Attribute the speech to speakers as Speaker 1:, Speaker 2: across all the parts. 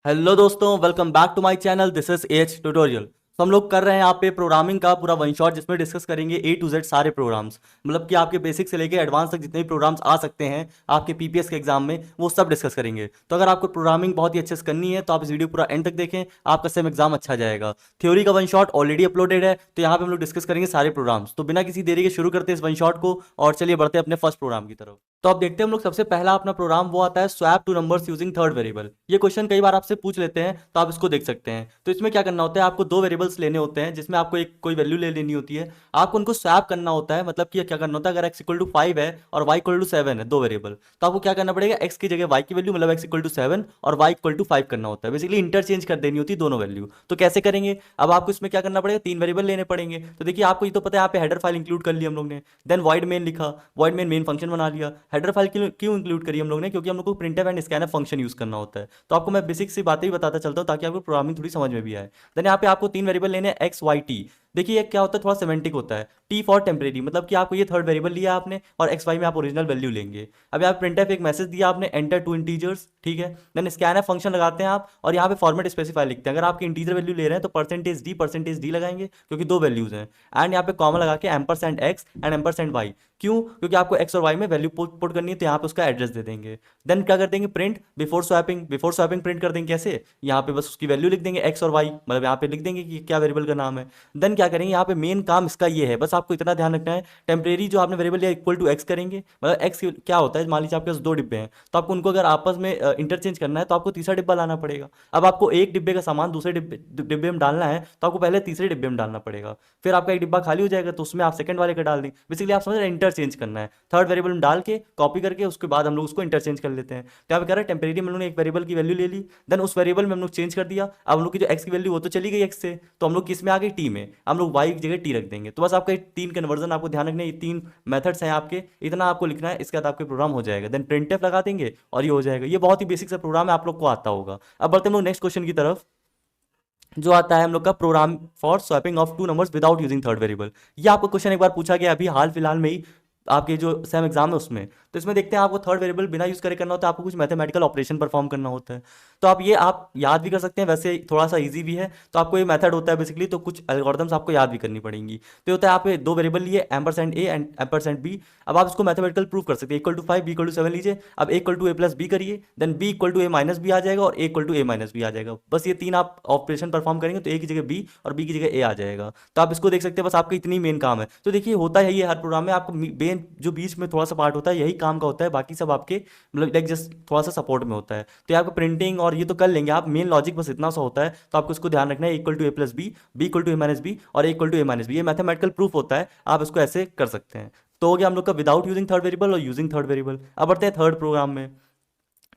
Speaker 1: Hello दोस्तों, welcome back to my channel. This is H tutorial. तो हम लोग कर रहे हैं यहाँ पे प्रोग्रामिंग का पूरा वन शॉट, जिसमें डिस्कस करेंगे ए टू जेड सारे प्रोग्राम्स। मतलब कि आपके बेसिक से लेके एडवांस तक जितने भी प्रोग्राम्स आ सकते हैं आपके पीपीएस के एग्जाम में, वो सब डिस्कस करेंगे। तो अगर आपको प्रोग्रामिंग बहुत ही अच्छे से करनी है तो आप इस वीडियो पूरा एंड तक देखें, आपका सेम एग्जाम अच्छा जाएगा। थ्योरी का वन शॉट ऑलरेडी अपलोडेड है, तो यहाँ पे हम लोग डिस्कस करेंगे सारे प्रोग्राम्स। तो बिना किसी देरी के शुरू करते हैं इस वन शॉट को, और चलिए बढ़ते हैं अपने फर्स्ट प्रोग्राम की तरफ। तो अब देखते हैं हम लोग सबसे पहला अपना प्रोग्राम वो आता है swap two numbers using third variable. ये क्वेश्चन कई बार आपसे पूछ लेते हैं, तो आप इसको देख सकते हैं। तो इसमें क्या करना होता है, आपको दो वेरिएबल्स लेने होते हैं जिसमें आपको एक कोई वैल्यू ले लेनी होती है। आपको उनको स्वैप करना होता है, मतलब कि क्या करना होता है, अगर x इक्वल टू 5 है और y इक्वल टू 7 है, दो वेरिएबल, तो आपको क्या करना पड़ेगा, x की जगह y की वैल्यू मतलब x इक्वल टू 7 और y इक्वल टू 5 करना होता है। बेसिकली इंटरचेंज कर देनी होती है दोनों वैल्यू। तो कैसे करेंगे, अब आपको इसमें क्या करना पड़ेगा, तीन वेरिएबल लेने पड़ेंगे। तो देखिए आपको ये तो पता है, यहाँ पे हेडर फाइल इंक्लूड कर लिया हम लोग ने। देन वॉइड मेन लिखा, वॉइड मेन फंक्शन बना लिया। हेडर फाइल क्यों इंक्लूड करी हम लोग ने, क्योंकि हम लोग को printf and scanf function use करना होता है। तो आपको मैं बेसिक सी बातें ही बताता चलता हूँ ताकि आपको प्रोग्रामिंग थोड़ी समझ में भी आए। देन यहाँ पे आपको तीन वेरिएबल लेने एक्स वाई टी। देखिए ये क्या होता है, थोड़ा सिमेंटिक होता है। टी फॉर टेम्परेरी, मतलब कि आपको ये थर्ड वेरिएबल लिया आपने और एक्स वाई में आप ओरिजिनल वैल्यू लेंगे। अब यहाँ प्रिंटफ एक मैसेज दिया आपने, एंटर टू इंटीजर्स, ठीक है। देन स्कैनफ फंक्शन लगाते हैं आप, और यहाँ पे फॉर्मेट स्पेसिफाई लिखते हैं। अगर आपके इंटीजर वैल्यू ले रहे हैं तो परसेंटेज डी लगाएंगे, क्योंकि दो वैल्यूज हैं। एंड यहाँ पे कॉमा लगा के ampersand X and ampersand Y. क्यों, क्योंकि आपको एक्स और वाई में वैल्यू पुट करनी है, तो यहाँ पे उसका एड्रेस दे देंगे। देन क्या कर देंगे, print before swapping. Before swapping print कर देंगे कैसे, यहाँ पे बस उसकी वैल्यू लिख देंगे एक्स और वाई, मतलब यहाँ पे लिख देंगे कि क्या वेरिएबल का नाम है। देन क्या करेंगे, यहाँ पे मेन काम इसका ये है, बस आपको इतना ध्यान रखना है, टेम्परेरी जो आपने वेरिएबल लिया इक्वल टू एक्स करेंगे। मतलब एक्स क्या होता है, मान लीजिए आपके पास दो डिब्बे हैं, तो आपको उनको अगर आपस में इंटरचेंज करना है तो आपको तीसरा डिब्बा लाना पड़ेगा। अब आपको एक डिब्बे का सामान दूसरे डिब्बे में डालना है, तो आपको पहले तीसरे डिब्बे में डालना पड़ेगा। फिर आपका एक डिब्बा खाली हो जाएगा, तो उसमें आप सेकंड वाले का डाल दें। बेसिकली आप समझ रहे हैं, इंटरचेंज करना है। थर्ड वेरिएबल में डाल के कॉपी करके उसके बाद हम लोग उसको इंटरचेंज कर लेते हैं। तो यहाँ पे कह रहा है टेम्परेरी में हम लोग ने एक वेरिएबल की वैल्यू ले ली, देन उस वेरिएबल में हम लोग चेंज कर दिया। अब हम लोग की जो एक्स की वैल्यू वो तो चली गई एक्स से, तो हम लोग किस में आ गई, टी में। हम लोग वाई की जगह टी रख देंगे। तो बस आपका तीन कन्वर्जन आपको ध्यान रखना है, ये तीन मेथड्स हैं आपके, इतना आपको लिखना है, इसके बाद आपके प्रोग्राम हो जाएगा। देन प्रिंटफ लगा देंगे और ये हो जाएगा। ये बहुत ही बेसिक सा प्रोग्राम है, आप लोग को आता होगा। अब बढ़ते हम लोग नेक्स्ट क्वेश्चन की तरफ, जो आता है हम लोग का program for swapping of two numbers without using third variable. ये आपको क्वेश्चन एक बार पूछा गया अभी हाल फिलहाल में ही आपके जो सेम एग्जाम है उसमें। तो इसमें देखते हैं आपको थर्ड वेरिएबल बिना यूज करे करना होता है, आपको कुछ मैथमेटिकल ऑपरेशन परफॉर्म करना होता है। तो आप याद भी कर सकते हैं, वैसे थोड़ा सा इजी भी है। तो आपको ये मेथड होता है बेसिकली, तो कुछ एल्गोरिथम्स आपको याद भी करनी पड़ेंगी। तो ये होता है, आप दो वेरिएबल लिए ampersand A and ampersand B. अब आप इसको मैथमेटिकल प्रूव कर सकते हैं, equal to 5 B equal to 7 लीजिए। अब A equal to A plus B करिए, then B equal to A minus B आ जाएगा और A equal to A minus B आ जाएगा। बस ये तीन आप ऑपरेशन परफॉर्म करेंगे तो ए की जगह बी और बी की जगह ए आ जाएगा। तो आप इसको देख सकते हैं, बस आपका इतनी मेन काम है। तो देखिए होता है ये हर प्रोग्राम में, आपको मेन जो बीच में थोड़ा सा पार्ट होता है यही काम का होता है, बाकी सब आपके मतलब लाइक जस्ट थोड़ा सा सपोर्ट में होता है। तो ये आपको प्रिंटिंग और ये तो कर लेंगे आप, मेन लॉजिक बस इतना सा होता है। तो आपको इसको ध्यान रखना है, equal to A plus B, B equal to A minus B और A equal to A minus B. ये मैथमेटिकल प्रूफ होता है, आप इसको ऐसे कर सकते हैं। तो हो गया हम लोग का विदाउट यूजिंग थर्ड वेरिएबल और यूजिंग थर्ड वेरिएबल। अब बढ़ते हैं थर्ड प्रोग्राम में।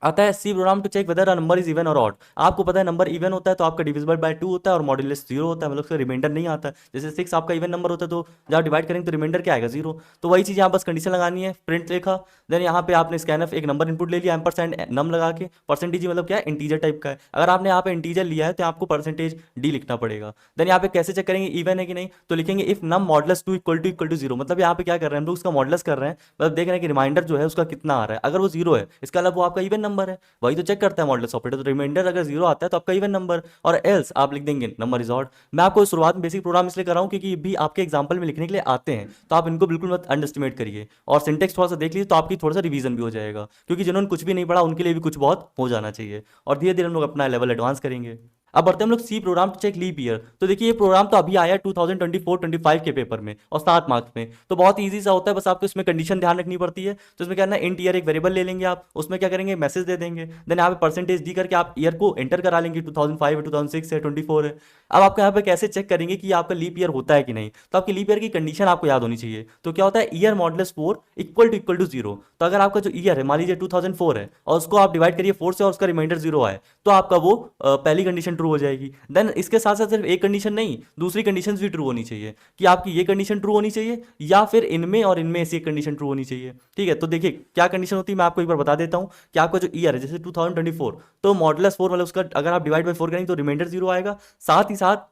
Speaker 1: आता है C program to check whether a number is even और ऑड। आपको पता है नंबर इवन होता है तो आपका डिविजिबल बाय 2 होता है और मॉड्यूलस 0 होता है, मतलब उसका रिमाइंडर नहीं आता है। जैसे 6 आपका इवन नंबर होता है तो जब आप डिवाइड करेंगे तो रिमाइंडर क्या आएगा, 0। तो वही चीज़ यहाँ बस कंडीशन लगानी है, प्रिंट लिखा। देन यहाँ पे आपने स्कैनफ एक नंबर इनपुट ले लिया, एम्परसेंड नम लगा के। परसेंटेज मतलब क्या है, इंटीजर टाइप का है। अगर आपने यहाँ पे इंटीजर लिया है तो आपको परसेंटेज डी लिखना पड़ेगा। देन यहाँ पे कैसे चेक करेंगे इवन है कि नहीं, तो लिखेंगे if num modulus 2 equal to 0। मतलब यहाँ पे क्या कर रहे हैं हम लोग, उसका मॉडलस कर रहे हैं, मतलब देख रहे हैं कि रिमाइंडर जो है उसका कितना आ रहा है। अगर वो 0 है इसका मतलब वो आपका इवन नंबर है, वही तो चेक करता है मॉडलस ऑपरेटर। तो रिमाइंडर अगर 0 आता है तो आपका इवन नंबर, और एल्स आप लिख देंगे नंबर इज ऑड। मैं आपको शुरुआत में बेसिक प्रोग्राम इसलिए कर रहा हूँ क्योंकि ये भी आपके एग्जांपल में लिखने के लिए आते हैं, तो आप इनको बिल्कुल मत अंडरस्टिमेट करिए। और सिंटेक्स थोड़ा सा देख लीजिए तो आपकी थोड़ा सा रिवीजन भी हो जाएगा, क्योंकि जिन्होंने कुछ भी नहीं पढ़ा उनके लिए भी कुछ बहुत हो जाना चाहिए। और धीरे धीरे हम लोग अपना लेवल एडवांस करेंगे। अब बढ़ते हैं हम लोग C program to check leap year. तो देखिए ये प्रोग्राम तो अभी आया 2024-25 के पेपर में और 7 मार्क्स में। तो बहुत ईजी सा होता है, बस आपको इसमें कंडीशन ध्यान रखनी पड़ती है। तो इसमें क्या करना है, इंट ईयर एक वेरिएबल ले लेंगे आप, उसमें क्या करेंगे मैसेज दे देंगे। देन यहाँ पे परसेंटेज डी करके आप ईयर को एंटर करा लेंगे, 2005 है, 2006 है, 24 है। अब आपको यहाँ पे कैसे चेक करेंगे कि आपका लीप ईयर होता है कि नहीं, तो आपकी लीप ईयर की कंडीशन आपको याद होनी चाहिए। तो क्या होता है, ईयर मॉडलस 4 इक्वल टू 0। तो अगर आपका जो ईयर है मान लीजिए 2004 है और उसको आप डिवाइड करिए 4 से और उसका रिमाइंडर 0 आए, तो आपका वो पहली कंडीशन ट्रू हो जाएगी। देन इसके साथ साथ सिर्फ एक कंडीशन नहीं, दूसरी कंडीशन भी ट्रू होनी चाहिए, कि आपकी ये कंडीशन ट्रू होनी चाहिए या फिर इनमें और इनमें से एक कंडीशन ट्रू होनी चाहिए। ठीक है, तो देखिए क्या कंडीशन होती है, मैं आपको एक बार बता देता हूं कि आपका जो ईयर है जैसे 2024, तो मॉडलस 4 मतलब उसका अगर आप डिवाइड बाई 4 करेंगे तो रिमाइंडर 0 आएगा। साथ ही साथ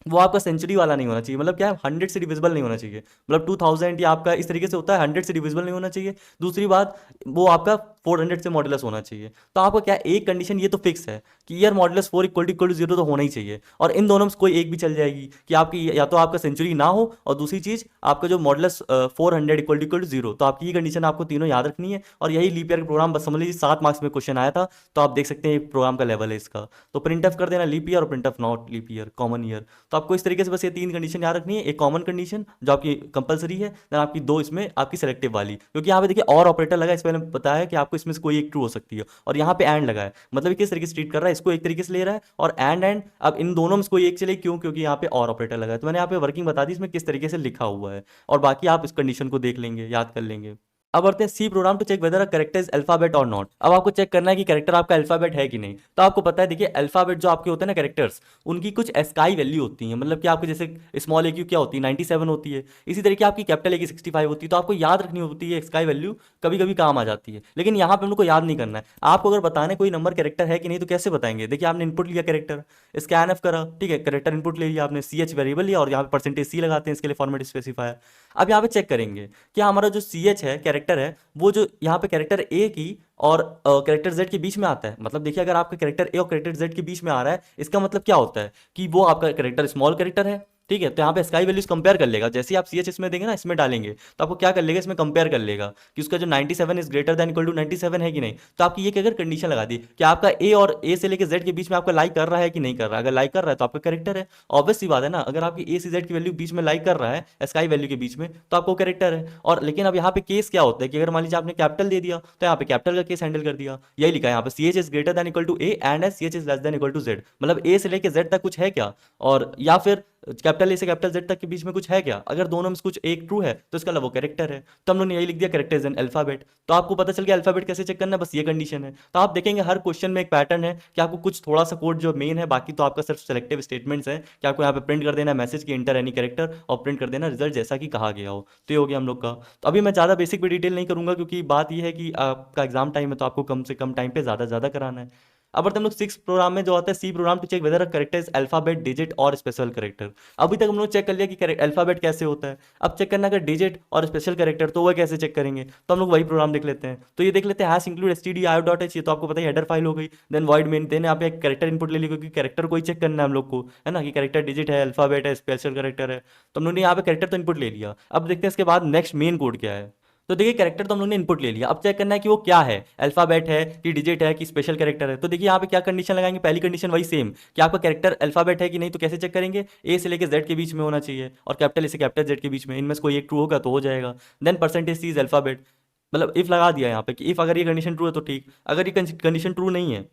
Speaker 1: वो आपका सेंचुरी वाला नहीं होना चाहिए, मतलब क्या है 100 से डिविजिबल नहीं होना चाहिए, मतलब 2000 या आपका इस तरीके से होता है 100 से डिविजिबल नहीं होना चाहिए। दूसरी बात वो आपका 400 से मॉडुलस होना चाहिए। तो आपका क्या एक कंडीशन ये तो फिक्स है कि ईयर मॉडुलस 4 इक्वल टू 0 तो होना ही चाहिए, और इन दोनों में से कोई एक भी चल जाएगी कि आपकी या तो आपका सेंचुरी ना हो, और दूसरी चीज आपका जो मॉडुलस 400 इक्वल टू 0। तो आपकी ये कंडीशन आपको तीनों याद रखनी है, और यही लीप ईयर का प्रोग्राम बस समझ लीजिए 7 मार्क्स में क्वेश्चन आया था। तो आप देख सकते हैं प्रोग्राम का लेवल है इसका। तो प्रिंट ऑफ कर देना लीप ईयर और printf not leap year common year. तो आपको इस तरीके से बस ये 3 कंडीशन याद रखनी है, एक कॉमन कंडीशन जो आपकी कंपलसरी है, देन आपकी 2 इसमें आपकी सेलेक्टिव वाली, क्योंकि यहाँ पे देखिए और ऑपरेटर लगा है, इस पहले बताया कि आपको इसमें से कोई एक ट्रू हो सकती है, और यहाँ पे एंड लगा है, मतलब ये किस तरीके से ट्रीट कर रहा है, इसको एक तरीके से ले रहा है, और एंड अब इन दोनों में से कोई एक चले, क्यों, क्योंकि यहाँ पे और ऑपरेटर लगा है। तो मैंने यहाँ पे वर्किंग बता दी इसमें किस तरीके से लिखा हुआ है, और बाकी आप इस कंडीशन को देख लेंगे, याद कर लेंगे। अब बढ़ते हैं C program to check whether a character is alphabet और नॉट। अब आपको चेक करना है कि कैरेक्टर आपका अल्फाबेट है कि नहीं। तो आपको पता है देखिए अल्फाबेट जो आपके होते हैं ना कैरेक्टर्स, उनकी कुछ एस्काई वैल्यू होती है, मतलब कि आपके जैसे स्मॉल ए क्यू क्या होती है 97 होती है, इसी तरीके आपकी कैपिटल ए की 65 होती है। तो आपको याद रखनी होती है एस्काई वैल्यू, कभी कभी काम आ जाती है, लेकिन यहाँ पे हमको याद नहीं करना है। आपको अगर बताना है कोई नंबर कैरेक्टर है कि नहीं तो कैसे बताएंगे। देखिए आपने इनपुट लिया कैरेक्टर, स्कैन एफ करा, ठीक है, कैरेक्टर इनपुट ले लिया आपने, सी एच वेरिएबल लिया, और यहाँ पे परसेंटेज सी लगाते हैं इसके लिए फॉर्मेट स्पेसिफायर। अब यहाँ पे चेक करेंगे कि हमारा जो सी एच है कैरेक्टर है, वो जो यहाँ पे कैरेक्टर ए की और कैरेक्टर जेड के बीच में आता है। मतलब देखिए अगर आपका कैरेक्टर ए और कैरेक्टर जेड के बीच में आ रहा है, इसका मतलब क्या होता है कि वो आपका कैरेक्टर स्मॉल कैरेक्टर है, ठीक है। तो यहाँ पे स्काई वैल्यूज कंपेयर कर लेगा, जैसे ही आप सी एच इसमें देंगे ना, इसमें डालेंगे, तो आपको क्या कर लेगा, इसमें कंपेयर कर लेगा कि उसका जो 97 is greater than equal to 97 है कि नहीं। तो आपकी ये अगर कंडीशन लगा दी कि आपका ए और ए से लेकर जेड के बीच में आपका लाइक कर रहा है कि नहीं कर रहा है, अगर लाइक कर रहा है तो आपका कैरेक्टर है। ऑब्वियस सी बात है ना, अगर आपकी ए से जेड की वैल्यू बीच में लाइक कर रहा है स्काई वैल्यू के बीच में, तो आपको कैरेक्टर है। और लेकिन अब यहाँ पे केस क्या होता है कि अगर मान लीजिए आपने कैपिटल दे दिया, तो यहाँ पे कैपिटल का केस हैंडल कर दिया, यही लिखा है यहाँ पे C H is greater than equal to A and S C H is less than equal to Z. मतलब ए से लेकर जेड तक कुछ है क्या, और या फिर कैपिटल ए से कैपिटल जेड तक के बीच में कुछ है क्या। अगर दोनों में से कुछ एक ट्रू है तो इसका मतलब वो कैरेक्टर है। तो हम लोगों ने यही लिख दिया कैरेक्टर इज एन अल्फाबेट। तो आपको पता चल गया अल्फाबेट कैसे चेक करना है, बस ये कंडीशन है। तो आप देखेंगे हर क्वेश्चन में एक पैटर्न है कि आपको कुछ थोड़ा सा कोड जो मेन है, बाकी तो आपका सिर्फ सेलेक्टिव स्टेटमेंट्स है कि आपको यहाँ पे प्रिंट कर देना है मैसेज की इंटर एनी कैरेक्टर, और प्रिंट कर देना रिजल्ट जैसा कि कहा गया हो। तो ये हो गया हम लोग का। तो अभी मैं ज़्यादा बेसिक पे डिटेल नहीं करूंगा, क्योंकि बात ये है कि आपका एग्जाम टाइम है, तो आपको कम से कम टाइम पे ज़्यादा कराना है। अब बढ़ते हम लोग 6 प्रोग्राम में जो आता है C program to check whether character is alphabet digit और स्पेशल करेक्टर। अभी तक हम लोग चेक कर लिया कि अल्फाबेट कैसे होता है। अब चेक करना अगर डिजिट और स्पेशल करेक्टर, तो वह कैसे चेक करेंगे, तो हम लोग वही प्रोग्राम देख लेते हैं। तो ये देख लेते हैं हैश इंक्लूड stdio.h, ये तो आपको पता है हेडर फाइल हो गई। देन वॉइड मेन, देन यहाँ पे एक कैरेक्टर इनपुट ले ली, क्योंकि कैरेक्टर को ही चेक करना है हम लोग को, है ना, कि कैरेक्टर डिजिट है, अल्फाबेट है, स्पेशल करेक्टर है। तो हम लोगों ने यहाँ पे कैरेक्टर तो इनपुट ले लिया। अब देखते हैं इसके बाद नेक्स्ट मेन कोड क्या है। तो देखिए कैरेक्टर तो हम लोग ने इनपुट ले लिया, अब चेक करना है कि वो क्या है, अल्फाबेट है कि डिजिट है कि स्पेशल कैरेक्टर है। तो देखिए यहाँ पे क्या कंडीशन लगाएंगे, पहली कंडीशन वही सेम कि आपका कैरेक्टर अल्फाबेट है कि नहीं। तो कैसे चेक करेंगे, ए से लेकर जेड के बीच में होना चाहिए, और कैपिटल ए से कैपिटल जेड के बीच में, इनमें से कोई एक ट्रू होगा तो हो जाएगा। Then percentage C is alphabet, मतलब इफ लगा दिया यहाँ पे कि इफ अगर ये कंडीशन ट्रू है तो ठीक, अगर ये कंडीशन ट्रू नहीं है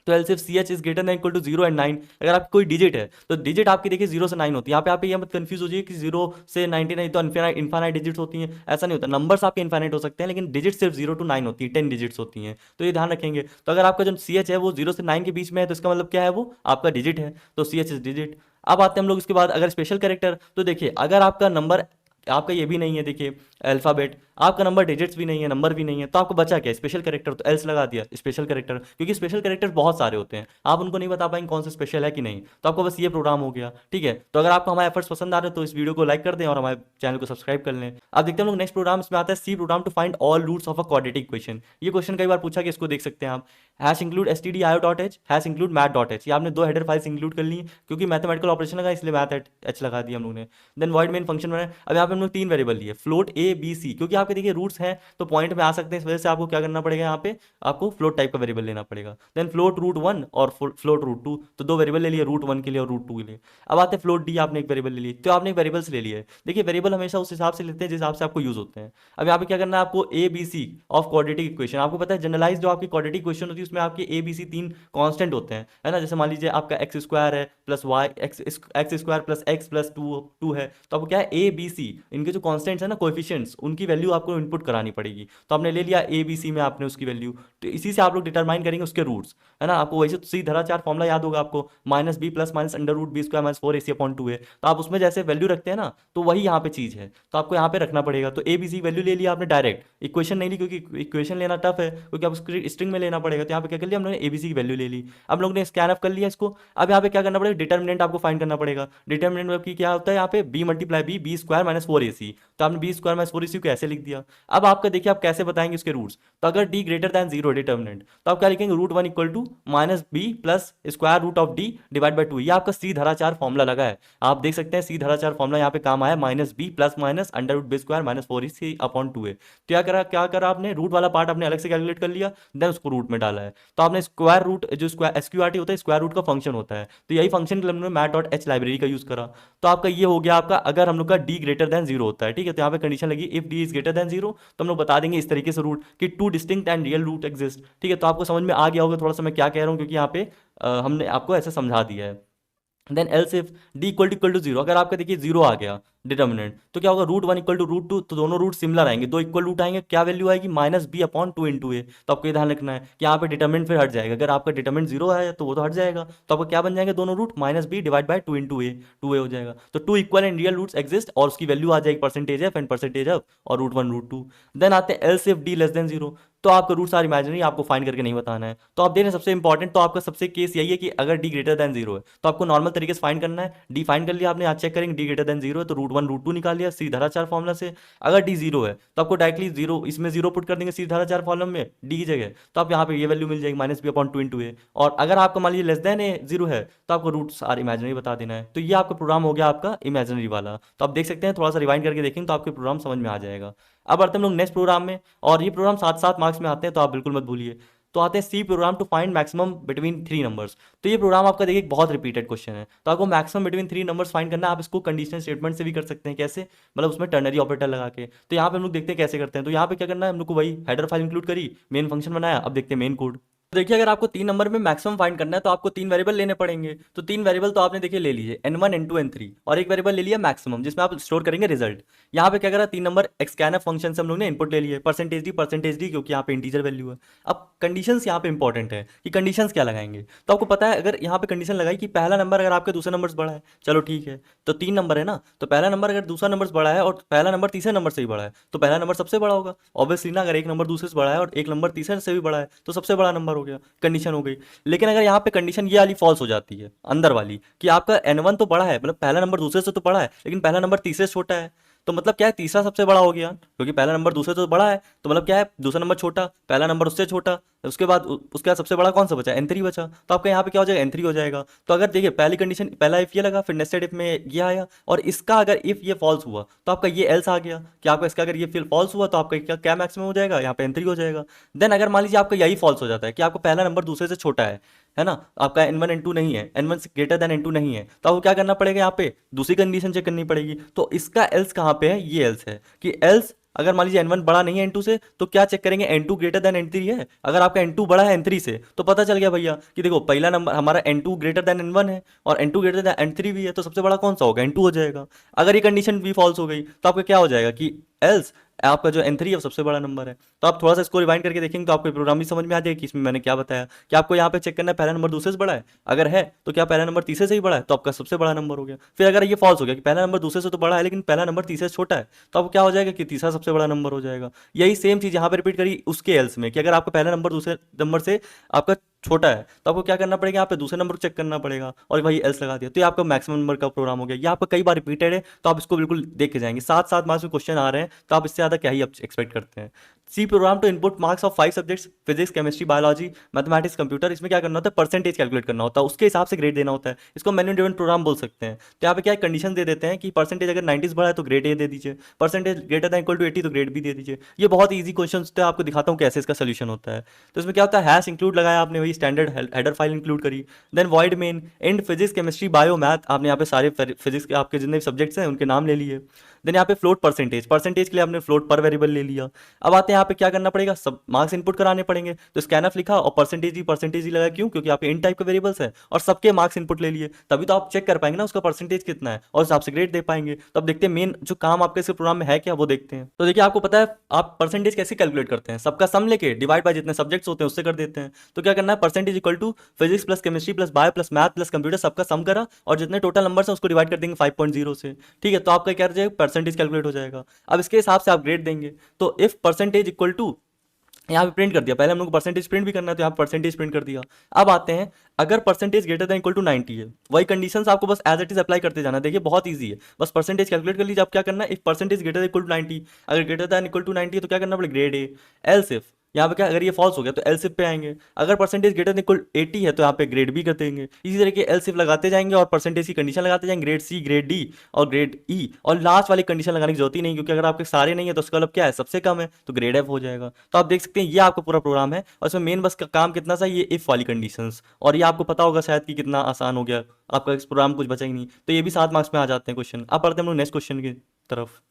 Speaker 1: तो else if C H is greater than equal to 0 and 9। अगर आपकी कोई डिजिट है तो डिजिट आपकी देखिए 0 से 9 होती है। यहाँ पे आप ये मत कंफ्यूज हो जाइए कि 0 से 99 तो इन्फानाइट डिजिट्स होती हैं, ऐसा नहीं होता। नंबर्स आपके इन्फानाइट हो सकते हैं, लेकिन डिजिट सिर्फ 0 to 9 होती है, 10 डिजिट्स होती हैं। तो ये ध्यान रखेंगे। तो अगर आपका जो सी एच है वो 0 से 9 के बीच में है, तो इसका मतलब क्या है, वो आपका डिजिट है, तो सी एच इज डिजिट। अब आते हैं हम लोग इसके बाद अगर स्पेशल कैरेक्टर, तो देखिए अगर आपका नंबर, आपका ये भी नहीं है देखिए अल्फाबेट, आपका नंबर डिजिट्स भी नहीं है, नंबर भी नहीं है, तो आपको बचा क्या, स्पेशल कैरेक्टर। तो एल्स लगा दिया स्पेशल कैरेक्टर, क्योंकि स्पेशल कैरेक्टर बहुत सारे होते हैं, आप उनको नहीं बता पाएंगे कौन सा स्पेशल है कि नहीं। तो आपको बस ये प्रोग्राम हो गया, ठीक है। तो अगर आपको हमारे एफर्ट्स पसंद आ रहे हैं तो इस वीडियो को लाइक कर दें और हमारे चैनल को सब्सक्राइब कर लें। अब देखते हैं हम लोग नेक्स्ट प्रोग्राम, इसमें आता है C program to find all roots of a quadratic equation. ये क्वेश्चन कई बार पूछा कि इसको देख सकते हैं आप। Hash include stdio.h, hash include math.h, ये आपने 2 हेडर फाइल्स इंक्लूड कर ली हैं, क्योंकि मैथमेटिकल ऑपरेशन लगा इसलिए मैथ एच लगा दिया हम लोगों ने। देन वॉइड मेन फंक्शन बनाए। अब यहाँ पे हम लोग 3 वेरिएबल लिए, फ्लोट ए बी सी, क्योंकि आपके देखिए रूट्स हैं तो पॉइंट में आ सकते हैं, इस वजह से आपको क्या करना पड़ेगा, यहाँ पे आपको फ्लोट टाइप का वेरिएबल लेना पड़ेगा। देन फ्लोट रूट 1 और फ्लोट रूट 2, तो 2 वेरिएबल ले लिए, रूट 1 के लिए और रूट 2 के लिए। अब आते हैं फ्लोट डी, आपने एक वेरिएबल ले ली, तो आपने एक वेरिएबल से ले लिया है। देखिए वेरिएबल हमेशा उस हिसाब से लेते हैं जिस हिसाब से आपको यूज होते हैं। अब यहाँ पे क्या करना है आपको, A B C of quadratic equation. आपको पता है जनरलाइज जो आपकी क्वाड्रेटिक इक्वेशन होती है उसमें आपके ए बी सी 3 कांस्टेंट होते हैं, है ना। जैसे मान लीजिए आपका एक्स स्क्वायर है plus Y, X square plus X plus two है, तो आपको क्या है ए बी सी, इनके जो कांस्टेंट्स है ना कोएफिशिएंट्स, उनकी वैल्यू आपको इनपुट करानी पड़ेगी। तो आपने ले लिया ए बी सी में आपने उसकी वैल्यू, तो इसी से आप लोग डिटरमाइन करेंगे उसके रूट्स, है ना। आपको वैसे तो सीधा 4 फॉर्मुला याद होगा आपको, minus B plus minus under root B square minus 4ac/2 है। तो आप उसमें जैसे वैल्यू रखते हैं ना, तो वही यहाँ पे चीज़ है, तो आपको यहाँ पे रखना पड़ेगा। तो ए बी सी वैल्यू ले लिया आपने डायरेक्ट, इक्वेशन नहीं ली, क्योंकि इक्वेशन लेना टफ है, क्योंकि आप उसको स्ट्रिंग में लेना पड़ेगा। तो यहाँ पे क्या कर लिया हमने, एबीसी की वैल्यू ले ली। अब लोग ने स्कैन अप कर लिया इसको। अब यहाँ पे क्या करना पड़ेगा, डिटर्मिनेंट आपको फाइंड करना पड़ेगा। डिटर्मिनेंट मतलब कि क्या होता है यहाँ पे, B multiply B, B square minus 4ac। तो आपने बी स्क्वायर माइनस 4ac को ऐसे लिख दिया। अब आपका देखिए आप कैसे बताएंगे उसके रूट्स। तो अगर D greater than zero determinant, तो आप क्या लिखेंगे, root one equal to minus B plus square root of D divide by two. ये आपका सी धाराचार फॉर्मूला लगा है, आप देख सकते हैं सी धाराचार फॉर्मूला यहाँ पे काम आया, minus B plus minus under root B square minus 4ac upon 2a। क्या करा आपने, रूट वाला पार्ट आपने अलग से कैलकुलेट कर लिया, देन उसको रूट में डाला है। तो आपने स्क्वायर रूट, जो स्क्वायर एसक्यूआरटी होता है स्क्वायर रूट का फंक्शन होता है, तो यही फंक्शन के लिए हमने मैट डॉट एच लाइब्रेरी का यूज करा। तो आपका ये हो गया आपका, अगर हम लोग का डी ग्रेटर देन जीरो होता है, ठीक है, तो यहाँ पे कंडीशन लगी if D is greater then zero, तो हम लोग बता देंगे इस तरीके से रूट कि two distinct and real root exist. ठीक है, तो आपको समझ में आ गया होगा थोड़ा सा मैं क्या कह रहा हूँ, क्योंकि यहाँ पे हमने आपको ऐसे समझा दिया है। Then else if D equal to zero, अगर आपका देखिए जीरो आ गया डिटर्मिनेंट, तो क्या होगा, root one equal to root two, तो दोनों रूट सिमिलर आएंगे, दो इक्वल रूट आएंगे, क्या वैल्यू आएगी, minus B upon two into A. तो आपको ये ध्यान रखना है कि यहाँ पे डिटर्मिनेंट फिर हट जाएगा, अगर आपका डिटर्मिनेंट जीरो है तो वो तो हट जाएगा, तो आपका क्या बन जाएंगे दोनों root, minus B divide by two into A, two A हो जाएगा। तो two equal and real roots exist, और उसकी वैल्यू आ जाएगी percentage F and percentage F और root one root two. Then आते हैं else if D less than zero, तो आपका रूट्स आर इमेजिनरी, आपको फाइंड करके नहीं बताना है। तो आप देख रहे हैं सबसे इंपॉर्टेंट, तो आपका सबसे केस यही है कि अगर डी ग्रेटर देन जीरो है तो आपको नॉर्मल तरीके से फाइंड करना है। डी फाइंड कर लिया आपने, आज चेक करेंगे डी ग्रेटर देन जीरो है तो रूट वन रूट टू निकाल लिया सी धाराचार फॉर्मुला से। अगर डी जीरो है तो आपको डायरेक्टली जीरो, इसमें जीरो पुट कर देंगे सी धाराचार फॉर्मुला में डी की जगह, तो आप यहाँ पे ये वैल्यू मिल जाएगी minus B upon two into A. और अगर आपका मान लीजिए लेस देन ए जीरो है तो आपको रूट्स आर इमेजिनरी बता देना है। तो ये आपका प्रोग्राम हो गया आपका इमेजिनरी वाला। तो आप देख सकते हैं, थोड़ा सा रिवाइंड करके देखेंगे तो आपके प्रोग्राम समझ में आ जाएगा। अब बढ़ते हम लोग नेक्स्ट प्रोग्राम में, और ये प्रोग्राम 7-7 मार्क्स में आते हैं तो आप बिल्कुल मत भूलिए। तो आते हैं C program to find maximum between three numbers. तो ये प्रोग्राम आपका देखिए बहुत रिपीटेड क्वेश्चन है, तो आपको maximum between three numbers find करना है। आप इसको कंडीशनल स्टेटमेंट से भी कर सकते हैं, कैसे, मतलब उसमें टर्नरी ऑपरेटर लगा के। तो यहाँ पे हम लोग देखते हैं कैसे करते हैं। तो यहाँ पे क्या करना है हम लोग को, वही हेडर फाइल इंक्लूड करी, मेन फंक्शन बनाया, अब देखते हैं मेन कोड। तो देखिए अगर आपको तीन नंबर में मैक्सिमम फाइंड करना है तो आपको तीन वेरिएबल लेने पड़ेंगे। तो तीन वेरिएबल तो आपने देखिए ले लीजिए, n1 n2 n3, और एक वेरिएबल ले लिया मैक्सिमम जिसमें आप स्टोर करेंगे रिजल्ट। यहाँ पे क्या करा, तीन नंबर एक्सकैनफ फंक्शन से हम लोग ने इनपुट ले लिए, परसेंटेज डी क्योंकि यहाँ पे इंटीजर वैल्यू है। अब कंडीशंस यहाँ पे इंपॉर्टेंट है कि कंडीशंस क्या लगाएंगे। तो आपको पता है अगर यहाँ पे कंडीशन लगाई कि पहला नंबर अगर आपके दूसरे नंबर से बड़ा है, चलो ठीक है, तो तीन नंबर है ना, तो पहला नंबर अगर दूसरा नंबर से बड़ा है और पहला नंबर तीसरे नंबर से भी बड़ा है तो पहला नंबर सबसे बड़ा होगा ऑब्वियसली ना। अगर एक नंबर दूसरे से बड़ा है और एक नंबर तीसरे से भी बड़ा है तो सबसे बड़ा नंबर हो गया, कंडीशन हो गई। लेकिन अगर यहाँ पे कंडीशन ये वाली फॉल्स हो जाती है अंदर वाली, कि आपका n1 तो बड़ा है, मतलब पहला नंबर दूसरे से तो बड़ा है लेकिन पहला नंबर तीसरे से छोटा है, तो मतलब क्या है, तीसरा सबसे बड़ा हो गया, क्योंकि पहला नंबर दूसरे से तो बड़ा है, तो मतलब क्या है, दूसरा नंबर छोटा, पहला नंबर उससे छोटा, उसके बाद सबसे बड़ा कौन सा बचा, n3 बचा, तो आपका यहाँ पे क्या हो जाएगा, n3 हो जाएगा। तो अगर देखिए पहली कंडीशन, पहला इफ ये लगा, फिर नेस्टेड इफ में ये आया, और इसका अगर इफ ये फॉल्स हुआ तो आपका ये एल्स आ गया, कि आपका इसका अगर ये फिर फॉल्स हुआ तो आपका क्या मैक्सिमम हो जाएगा, यहाँ पे n3 हो जाएगा। देन अगर मान लीजिए आपका यही फॉल्स हो जाता है कि आपका पहला नंबर दूसरे से छोटा है ना, आपका n1 n2 नहीं है, n1 ग्रेटर देन n2 नहीं है, तो आपको क्या करना पड़ेगा, यहाँ पे दूसरी कंडीशन चेक करनी पड़ेगी। तो इसका एल्स कहाँ पे है, ये एल्स है कि एल्स अगर मान लीजिए n1 बड़ा नहीं है n2 से तो क्या चेक करेंगे, n2 ग्रेटर देन n3 है। अगर आपका n2 बड़ा है n3 से तो पता चल गया भैया कि देखो पहला नंबर हमारा n2 ग्रेटर देन n1 है और n2 ग्रेटर देन n3 भी है, तो सबसे बड़ा कौन सा होगा, n2 हो जाएगा। अगर ये कंडीशन भी फॉल्स हो गई तो आपका क्या हो जाएगा कि एल्स आपका जो n3 है वो सबसे बड़ा नंबर है। तो आप थोड़ा सा इसको रिवाइंड करके देखेंगे तो आपको प्रोग्राम भी समझ में आ जाएगा कि इसमें मैंने क्या बताया, कि आपको यहाँ पे चेक करना है पहला नंबर दूसरे से बड़ा है, अगर है तो क्या पहला नंबर तीसरे से ही बड़ा है, तो आपका सबसे बड़ा नंबर हो गया। फिर अगर ये फॉल्स हो गया कि पहला नंबर दूसरे से तो बड़ा है लेकिन पहला नंबर तीसरे से छोटा है, तो आपको क्या हो जाएगा कि तीसरा सबसे बड़ा नंबर हो जाएगा। यही सेम चीज़ यहाँ पे रिपीट करी उसके एल्स में, कि अगर आपका पहला नंबर दूसरे नंबर से आपका छोटा है तो आपको क्या करना पड़ेगा, यहाँ पे दूसरे नंबर को चेक करना पड़ेगा, और वही एल्स लगा दिया, तो ये आपका मैक्सिमम नंबर का प्रोग्राम हो गया। ये आपका कई बार रिपीटेड है तो आप इसको बिल्कुल देख के जाएंगे, 7-7 मार्क्स में क्वेश्चन आ रहे हैं तो आप इससे ज़्यादा क्या ही एक्सपेक्ट करते हैं। C program to input marks of 5 subjects, physics chemistry biology mathematics computer. इसमें क्या करना होता है, परसेंटेज कैलकुलेट करना होता है, उसके हिसाब से ग्रेड देना होता है। इसको मैन्युअल ड्रिवन प्रोग्राम बोल सकते हैं। तो यहाँ पे क्या कंडीशन दे देते हैं कि परसेंटेज अगर 90 से बड़ा है तो ग्रेड ए दे दीजिए, percentage greater than equal to 80 तो ग्रेड बी दे दीजिए। ये बहुत ईजी क्वेश्चन होते हैं, आपको दिखाता हूँ कैसे इसका सोल्यूशन होता है। तो इसमें क्या होता है, हैश इंक्लूड लगाया आपने, वही स्टैंडर्ड हेडर फाइल इंक्लूड करी, then void main and physics chemistry bio math, आपने यहाँ पे सारे फिजिक्स के आपके जितने सब्जेक्ट्स हैं उनके नाम ले लिए। देन यहाँ पे फ्लोट परसेंटेज के लिए आपने फ्लोट पर वेरिएबल ले लिया। अब आते हैं यहाँ पे क्या करना पड़ेगा, सब मार्क्स इनपुट कराने पड़ेंगे, तो स्कैनफ लिखा और परसेंटेज ही लगा, क्यों, क्योंकि आपके इन टाइप के वेरिएबल्स हैं और सबके मार्क्स इनपुट ले लिए, तभी तो आप चेक कर पाएंगे ना उसका परसेंटेज कितना है और हिसाब से ग्रेड दे पाएंगे। तो अब देखते हैं मेन जो काम आपके इस प्रोग्राम में है क्या, वो देखते हैं। तो देखिए आपको पता है आप परसेंटेज कैसे कैलकुलेट करते हैं, सबका सम लेके डिवाइड बाय जितने सब्जेक्ट्स होते हैं उससे कर देते हैं। तो क्या करना है, percentage equal to physics plus chemistry plus bio plus math plus computer सबका सम करा और जितने टोटल नंबर है उसको डिवाइड कर देंगे 5.0 से, ठीक है। तो आपका क्या हो जाएगा, परसेंटेज कैलकुलेट हो जाएगा। अब इसके हिसाब से आप ग्रेड देंगे। तो इफ परसेंटेज इक्वल टू यहाँ पे प्रिंट कर दिया, पहले हम लोग को परसेंटेज प्रिंट भी करना है तो यहाँ परसेंटेज प्रिंट कर दिया। अब आते हैं, अगर percentage greater than equal to 90 है, वही कंडीशंस आपको बस एज इट इज अप्लाई करते जाना। देखिए बहुत ईजी है, बस परसेंटेज कैलकुलेट कर लीजिए। अब क्या करना है, if percentage greater than equal to 90, अगर ग्रेटर देन इक्वल टू 90 है तो क्या करना पड़ेगा, ग्रेड ए। एल्स इफ, यहाँ पे क्या, अगर ये फॉल्स हो गया तो एल्स इफ पे आएंगे। अगर परसेंटेज ग्रेटर देन इक्वल 80 है तो यहाँ पे ग्रेड बी कर देंगे। इसी तरह के एल्स इफ लगाते जाएंगे और परसेंटेज की कंडीशन लगाते जाएंगे, ग्रेड सी, ग्रेड डी और ग्रेड ई, और लास्ट वाली कंडीशन लगाने की जरूरत ही नहीं, क्योंकि अगर आपके सारे नहीं है तो उसका मतलब क्या है, सबसे कम है तो ग्रेड एफ हो जाएगा। तो आप देख सकते हैं ये आपका पूरा प्रोग्राम है, और इसमें मेन बस का काम कितना सा, ये इफ वाली कंडीशंस, और ये आपको पता होगा शायद कि कितना आसान हो गया आपका, इस प्रोग्राम कुछ बचा ही नहीं। तो ये भी 7 मार्क्स में आ जाते हैं क्वेश्चन। अब पढ़ते हैं हम लोग नेक्स्ट क्वेश्चन की तरफ।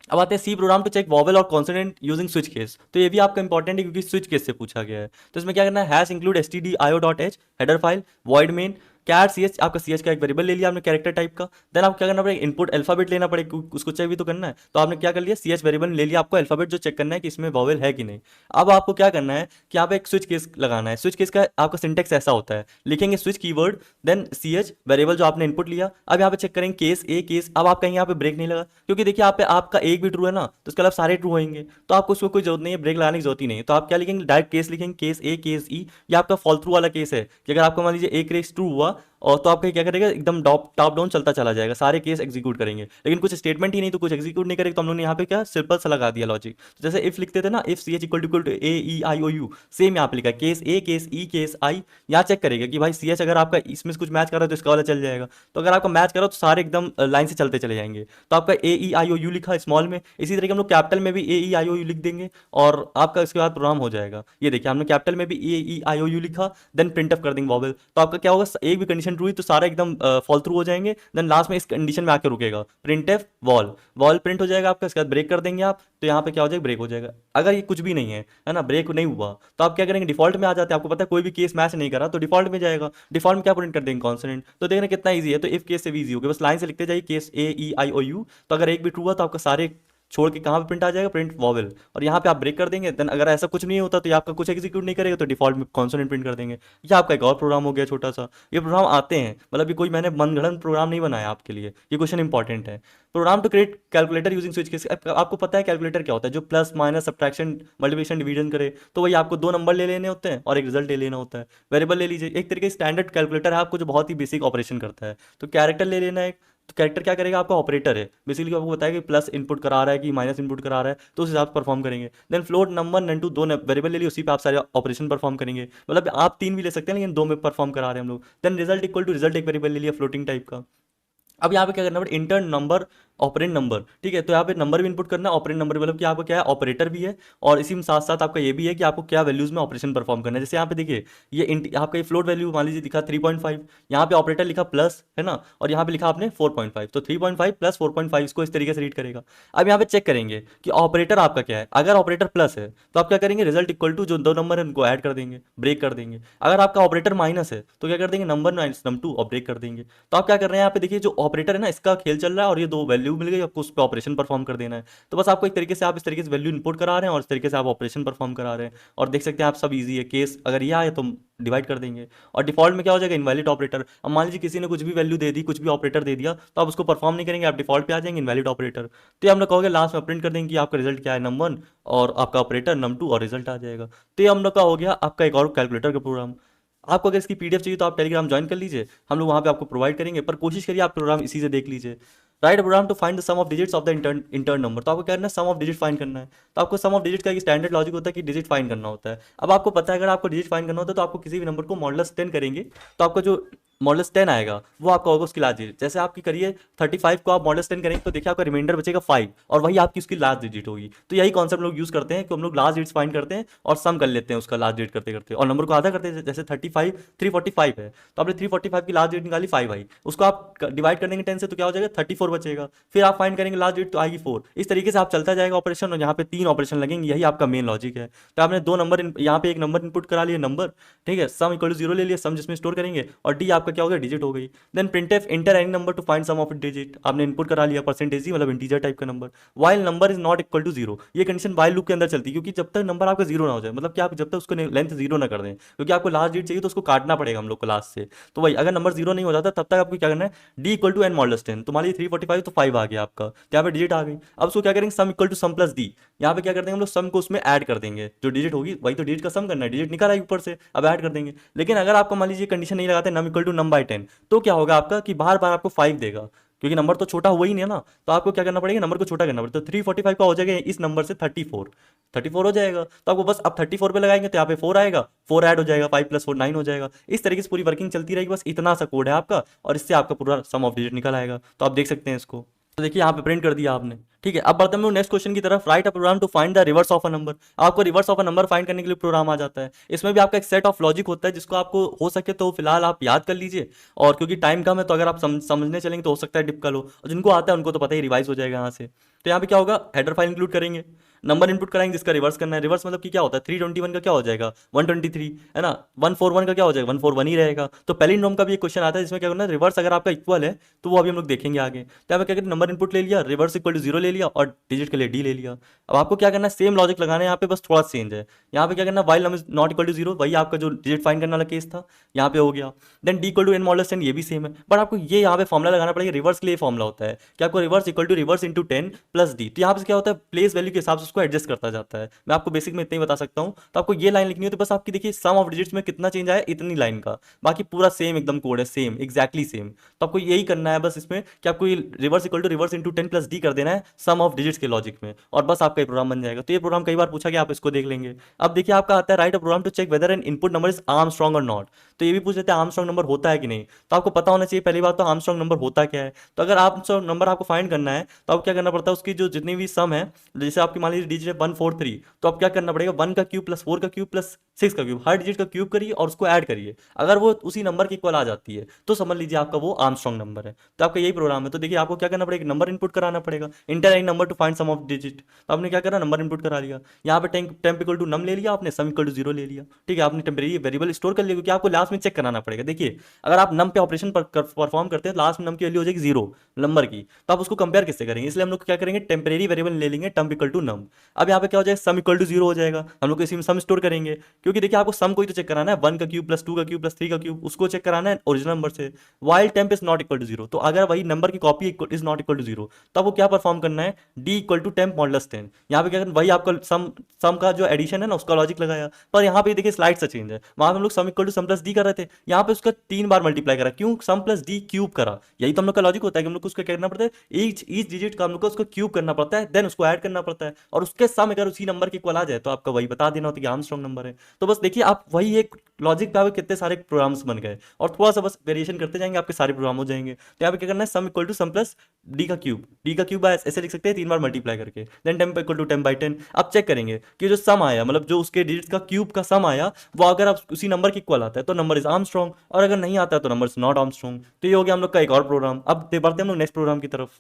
Speaker 1: अब आते हैं C program to check vowel और कॉन्सोनेंट यूजिंग स्विच केस। तो ये भी आपका इंपॉर्टेंट है क्योंकि स्विच केस से पूछा गया है। तो इसमें क्या करना है, hash include stdio.h header file void main cat C H, आपका सी एच का एक वेरिएबल ले लिया आपने कैरेक्टर टाइप का। देन आपको क्या करना पड़ेगा, इनपुट अल्फाबेट लेना पड़ेगा क्योंकि उसको चेक भी तो करना है। तो आपने क्या कर लिया, सी एच वेरिएबल ले लिया, आपको अल्फाबेट जो चेक करना है कि इसमें वॉवेल है कि नहीं। अब आपको क्या करना है कि यहाँ पे एक स्विच केस लगाना है। स्विच केस का आपका सिंटेक्स ऐसा होता है, लिखेंगे switch keyword then C H variable जो आपने इनपुट लिया। अब यहाँ पे चेक करेंगे केस ए केस। अब आप कहीं यहाँ पे ब्रेक नहीं लगा, क्योंकि देखिए आप पे आपका एक भी ट्रू है ना, तो उसके अलावा सारे ट्रू होंगे, तो आपको उसको कोई जरूरत नहीं है, ब्रेक लगाने की जरूरत ही नहीं है। तो आप क्या लिखेंगे, डायरेक्ट केस लिखेंगे, केस ए केस ई। ये आपका फॉल थ्रू वाला केस है कि अगर आपको मान लीजिए एक केस ट्रू हुआ और तो आपका क्या करेगा, एकदम टॉप डाउन चलता चला जाएगा, सारे केस एग्जीक्यूट करेंगे। लेकिन कुछ स्टेटमेंट ही नहीं तो कुछ एग्जीक्यूट नहीं करेगा, तो हम लोग ने यहाँ पे क्या सिंपल सा लगा दिया लॉजिक। तो जैसे इफ लिखते थे ना, if C H equal to A E I O U, same यहाँ पे लिखा है case A case E case I. यहाँ चेक करेगा कि भाई सी एच अगर आपका इसमें से कुछ मैच कर रहा है तो इसका वाला चल जाएगा, तो अगर आपका मैच करो तो सारे एकदम लाइन से चलते चले जाएंगे। तो आपका ए ई आई ओ यू लिखा स्मॉल में, इसी तरीके हम लोग कैपिटल में भी ए ई आई ओ यू लिख देंगे और आपका इसके बाद प्रोग्राम हो जाएगा। ये देखिए हमने कैपिटल में भी ए ई आई ओ यू लिखा, देन प्रिंट ऑफ कर देंगे वॉवेल। तो आपका क्या होगा, एक भी कंडीशन ट्रू हुई तो सारा एकदम फॉल थ्रू हो जाएंगे। देन लास्ट में इस कंडीशन में आके रुकेगा, print F wall, wall print हो जाएगा आपका। इसके बाद ब्रेक कर देंगे आप, तो यहाँ पे क्या हो जाएगा, ब्रेक हो जाएगा। अगर ये कुछ भी नहीं है ना, ब्रेक नहीं हुआ, तो आप क्या करेंगे, डिफॉल्ट में आ जाते हैं। आपको पता है कोई भी केस मैच नहीं करा तो डिफॉल्ट में जाएगा। डिफॉल्ट में क्या प्रिंट कर देंगे, कॉन्सोनेंट। तो देखना कितना ईजी है। तो इफ केस से भी ईजी हो गया, बस लाइन से लिखते जाइए case A E I O you. तो अगर एक भी ट्रू हुआ तो आपका सारे छोड़ के कहाँ पे प्रिंट आ जाएगा, प्रिंट वॉवेल, और यहाँ पे आप ब्रेक कर देंगे। देन अगर ऐसा कुछ नहीं होता तो ये आपका कुछ एग्जीक्यूट नहीं करेगा, तो डिफॉल्ट में कॉन्सोनेंट प्रिंट कर देंगे। ये आपका एक और प्रोग्राम हो गया छोटा सा। ये प्रोग्राम आते हैं, मतलब ये कोई मैंने मनगढ़ंत प्रोग्राम नहीं बनाया आपके लिए, ये क्वेश्चन इंपॉर्टेंट है। Program to create calculator using switch case. आपको पता है कैलकुलेटर क्या होता है, जो plus minus subtraction multiplication division करे। तो वही आपको 2 नंबर ले लेने होते हैं और एक रिजल्ट ले लेना होता है। वेरिएबल ले लीजिए, एक तरीके स्टैंडर्ड कैलकुलेटर है आपको, जो बहुत ही बेसिक ऑपरेशन करता है। तो कैरेक्टर ले लेना है। तो कैरेक्टर क्या करेगा, आपका ऑपरेटर है बेसिकली, आपको बताएगा कि प्लस इनपुट करा रहा है कि माइनस इनपुट करा रहा है, तो उस हिसाब से परफॉर्म करेंगे। Then float number num two, 2 variable ले लिए, उसी पे आप सारे ऑपरेशन परफॉर्म करेंगे। मतलब आप 3 भी ले सकते हैं लेकिन 2 में परफॉर्म करा रहे हैं हम लोग। Then result equal to result, एक वेरिएबल ले लिया फ्लोटिंग टाइप का। अब यहाँ पे क्या करना पड़ेगा, इंटर नंबर ऑपरेंड नंबर, ठीक है। तो यहाँ पे नंबर भी इनपुट करना है, ऑपरेंड नंबर मतलब कि आपका क्या है, ऑपरेटर भी है, और इसी में साथ साथ आपका ये भी है कि आपको क्या वैल्यूज में ऑपरेशन परफॉर्म करना है। जैसे यहाँ पे देखिए ये आपका ये फ्लोट वैल्यू मान लीजिए दिखा 3.5, यहाँ पे ऑपरेटर लिखा प्लस है ना, और यहाँ पे लिखा आपने 4.5, तो 3.5 प्लस 4.5 इसको इस तरीके से रीड करेगा। अब यहाँ पे चेक करेंगे कि ऑपरेटर आपका क्या है। अगर ऑपरेटर प्लस है तो आप क्या करेंगे, रिजल्ट इक्वल टू जो 2 नंबर है उनको ऐड कर देंगे, ब्रेक कर देंगे। अगर आपका ऑपरेटर माइनस है तो क्या कर देंगे, नंबर माइनस नम 2 और ब्रेक कर देंगे। तो आप क्या कर रहे हैं, यहाँ पे देखिए जो ऑपरेटर है ना, इसका खेल चल रहा है और ये 2 वैल्यू मिल गई आपको, उस पर ऑपरेशन परफॉर्म कर देना है। तो बस आपको एक तरीके से आप इस तरीके से वैल्यू इनपुट करा रहे हैं और इस तरीके से आप ऑपरेशन परफॉर्म करा रहे हैं। और देख सकते हैं आप सब इजी है, केस अगर ये आए तो डिवाइड कर देंगे। और डिफॉल्ट में क्या हो जाएगा, इनवैलिड ऑपरेटर। अब मान लीजिए किसी ने कुछ भी वैल्यू दे दी, कुछ भी ऑपरेटर दे दिया, तो आप उसको परफॉर्म नहीं करेंगे, आप डिफॉल्ट पे आ जाएंगे इनवैलिड ऑपरेटर। तो ये हम लोग कहोगे लास्ट में प्रिंट कर देंगे कि आपका रिजल्ट क्या है, नम 1 और आपका ऑपरेटर num 2 और रिजल्ट आ जाएगा। तो ये हम लोग का हो गया आपका एक और कैलकुलेटर का प्रोग्राम। आपको अगर इसकी पीडीएफ चाहिए तो आप टेलीग्राम ज्वाइन कर लीजिए, हम लोग वहाँ पे आपको प्रोवाइड करेंगे, पर कोशिश करिए आप प्रोग्राम इसी से देख लीजिए। Write program to find the sum of digits of the entered number. तो आपको क्या करना है, सम ऑफ डिजिट फाइंड करना है। तो आपको सम ऑफ डिजिट का एक स्टैंडर्ड लॉजिक होता है कि डिजिट फाइंड करना होता है। अब आपको पता है अगर आपको डिजिट फाइंड करना होता है तो आपको किसी भी नंबर को मॉडुलस 10 करेंगे, तो आपका जो मॉडुलस 10 आएगा वो आपका होगा उसकी लास्ट डिजिट। जैसे आपकी करिए 35 को आप मॉडुलस 10 करेंगे तो देखिए आपका रिमाइंडर बचेगा 5 और वही आपकी उसकी लास्ट डिजिट होगी। तो यही कॉन्सेप्ट लोग यूज करते हैं कि हम लोग लास्ट डिजिट फाइंड करते हैं और सम कर लेते हैं उसका लास्ट डिजिट करते करते, और नंबर को आधा करते हैं। जैसे 35 345 है तो आपने 345 की लास्ट डिजिट निकाली 5 आई, उसको आप डिवाइड कर देंगे 10 से तो क्या हो जाएगा 34 बचेगा। फिर आप फाइंड करेंगे लास्ट डिजिट तो आएगी 4। इस तरीके से आप चलता जाएगा ऑपरेशन, और यहाँ पे 3 ऑपरेशन लगेंगे, यही आपका मेन लॉजिक है। तो आपने 2 नंबर यहाँ पे एक नंबर इनपुट करा लिया नंबर, ठीक है, सम इक्वल टू 0 ले लिया, सम जिसमें स्टोर करेंगे, और डी आपका आपका क्या हो गया, डिजिट हो गई। Then printf enter any number to find sum of digit, आपने इनपुट करा लिया परसेंटेज ही, मतलब इंटीजर टाइप का number. While number is not equal to zero, ये कंडीशन वाइल लूप के अंदर चलती है, क्योंकि जब तक नंबर आपका जीरो ना हो जाए, मतलब कि आप जब तक उसको लेंथ जीरो ना कर दें, क्योंकि आपको लास्ट डिजिट चाहिए तो उसको काटना पड़ेगा हम लोग को लास्ट से। तो वही अगर नंबर जीरो नहीं हो जाता तब तक आपको क्या करना है, D equal to N modulus 10, तो मान लीजिए 345 तो 5 आ गया आपका, तो यहाँ पे डिजिट आ गई। अब उसको क्या करेंगे, sum equal to sum plus D, यहाँ पे क्या कर देंगे हम लोग, सम को उसमें ऐड कर देंगे, जो डिजिट होगी वही तो डिजिट का सम करना है, डिजिट निकाला है ऊपर से, अब ऐड कर देंगे। लेकिन अगर आपको मान लीजिए कंडीशन नहीं लगाते num equal to num by 10, तो क्या होगा आपका कि बार बार आपको 5 देगा, क्योंकि नंबर तो छोटा हुआ ही नहीं है ना, तो आपको क्या करना पड़ेगा, नंबर को छोटा करना पड़ेगा। तो 345 का हो जाएगा इस नंबर से 34 हो जाएगा, तो आपको बस अब 34 पे लगाएंगे तो यहाँ पे 4 आएगा, 4 ऐड हो जाएगा, 5 प्लस 4 9 हो जाएगा। इस तरीके से पूरी वर्किंग चलती रहेगी, बस इतना सा कोड है आपका, और इससे आपका पूरा सम ऑफ डिजिट निकल आएगा। तो आप देख सकते हैं इसको, तो देखिए यहाँ पे प्रिंट कर दिया आपने, ठीक है। अब बढ़ते हैं हम लोग नेक्स्ट क्वेश्चन की तरफ। Write a program to find the reverse of a number, आपको reverse of a number find करने के लिए प्रोग्राम आ जाता है। इसमें भी आपका एक सेट ऑफ लॉजिक होता है, जिसको आपको हो सके तो फिलहाल आप याद कर लीजिए, और क्योंकि टाइम कम है तो अगर आप समझने चलेंगे तो हो सकता है डिफिकल्ट हो, और जिनको आता है उनको तो पता ही रिवाइज हो जाएगा यहाँ से। तो यहाँ पे क्या होगा, हेडर फाइल इंक्लूड करेंगे, नंबर इनपुट कराएंगे जिसका रिवर्स करना है। रिवर्स मतलब कि क्या होता है, 321 का क्या हो जाएगा 123, है ना, 141 का क्या हो जाएगा 141 ही रहेगा। तो पैलिंड्रोम का भी एक क्वेश्चन आता है जिसमें क्या करना है, रिवर्स अगर आपका इक्वल है तो वो अभी हम लोग देखेंगे आगे। तो यहाँ पे क्या कहते हैं, नंबर इनपुट ले लिया, रिवर्स इक्वल टू जीरो ले लिया, और डिजिट के लिए डी ले लिया। अब आपको क्या करना है, सेम लॉजिक लगाना है यहाँ पे, बस थोड़ा चेंज है। यहाँ पे क्या करना है, while number not equal to zero, वही आपका जो डिजिट फाइंड करने वाला केस था यहाँ पे हो गया। Then D equal to N modulus 10, ये भी सेम है, बट आपको ये यहाँ पे फॉर्मुला लगाना पड़ेगा। रिवर्स के लिए फॉर्मुला होता है कि आपको reverse equal to reverse into 10 plus D. तो यहाँ पे क्या होता है, प्लेस वैल्यू के हिसाब से उसको एडजस्ट करता जाता है। मैं आपको बेसिक में इतना ही बता सकता हूँ। तो आपको ये लाइन लिखनी है, तो बस आपकी देखिए सम ऑफ डिजिट्स में कितना चेंज आया, इतनी लाइन का, बाकी पूरा सेम एकदम कोड है, सेम एग्जैक्टली सेम। तो आपको यही करना है बस इसमें कि आपको reverse equal to reverse into 10 plus D कर देना है सम ऑफ डिजिट्स के लॉजिक में, और बस आपका ये प्रोग्राम बन जाएगा। तो ये प्रोग्राम कई बार पूछा गया, आप इसको देख लेंगे। अब देखिए आपका आता है write a program to check whether an input number is Armstrong और नॉट। तो ये भी पूछ लेते हैं आर्मस्ट्रांग नंबर होता है कि नहीं, तो आपको पता होना चाहिए पहली बात तो आर्मस्ट्रांग नंबर होता क्या है। तो अगर आर्मस्ट्रांग नंबर आपको फाइंड करना है तो आपको क्या करना पड़ता है, उसकी जो जितनी भी सम है, जैसे आपकी मान लीजिए डिजिट 143, तो आप क्या करना पड़ेगा, 1 का क्यूब प्लस 4 का क्यूब प्लस 6 का क्यूब, हर डिजिट का क्यूब करिए और उसको ऐड करिए। अगर वो उसी नंबर की इक्वल आ जाती है तो समझ लीजिए आपका वो आर्मस्ट्रांग नंबर है। तो आपका यही प्रोग्राम है। तो देखिए आपको क्या करना पड़ेगा, नंबर इनपुट कराना पड़ेगा, enter any number to find sum of digit. तो आपने क्या करा, नंबर इनपुट करा लिया, यहाँ पे टेम्प इक्वल टू नम ले लिया आपने, सम इक्वल टू जीरो ले लिया, ठीक है। आपने टेम्परेरी वेरिएबल स्टोर कर लिया, क्योंकि आपको लास्ट में चेक कराना पड़ेगा। देखिए अगर आप नम पे ऑपरेशन परफॉर्म करते हैं, लास्ट में नम की वैल्यू हो जाएगी जीरो नंबर की, तो आप उसको कंपेयर किससे करेंगे, इसलिए हम लोग क्या करेंगे, टेम्परेरी वेरिएबल ले लेंगे, टम्प इक्वल टू नम। अब यहाँ पे क्या हो जाएगा, सम इक्वल टू जीरो हो जाएगा, हम लोग इसी में सम स्टोर करेंगे, क्योंकि देखिए आपको सम को ही तो चेक कराना है, 1 का क्यूब प्लस 2 का क्यूब प्लस 3 का क्यूब, उसको चेक कराना है ओरिजिनल नंबर से। While temp is not equal to zero, तो अगर वही नंबर की copy is not equal to zero, तो आपको क्या परफॉर्म करना है, D equal to temp modulus 10। यहाँ पे क्या करना, वही आपका सम का जो एडिशन है ना उसका लॉजिक लगाया, पर यहाँ पे देखिए स्लाइड से चेंज है, वहां हम लोग sum equal to sum plus D कर रहे थे, यहाँ पे उसका 3 बार मल्टीप्लाई करा, क्यों, सम प्लस डी क्यूब करा। यही तो हम लोग का लॉजिक होता है कि हम लोग को उसका क्या करना पड़ता है, ईच डिजिट का हम लोग को उसको क्यूब करना पड़ता है, देन उसको ऐड करना पड़ता है, और उसके सम अगर उसी नंबर की इक्वल आ जाए तो आपका वही बता देना होता है कि आर्मस्ट्रांग नंबर है। तो बस देखिए आप वही एक लॉजिक पे कितने सारे प्रोग्राम्स बन गए, और थोड़ा सा बस वेरिएशन करते जाएंगे आपके सारे प्रोग्राम हो जाएंगे। तो यहाँ पे क्या करना है, sum equal to sum plus D का क्यूब ऐसे लिख सकते हैं 3 बार मल्टीप्लाई करके, then temp equal to temp by 10। अब चेक करेंगे कि जो सम आया, मतलब जो उसके डिजिट्स का क्यूब का सम आया, वो अगर आप उसी नंबर की इक्वल आता है तो नंबर इज आर्मस्ट्रांग, और अगर नहीं आता है तो नंबर इज नॉट आर्मस्ट्रांग। तो ये हो गया हम लोग का एक और प्रोग्राम। अब बढ़ते हैं हम लोग नेक्स्ट प्रोग्राम की तरफ।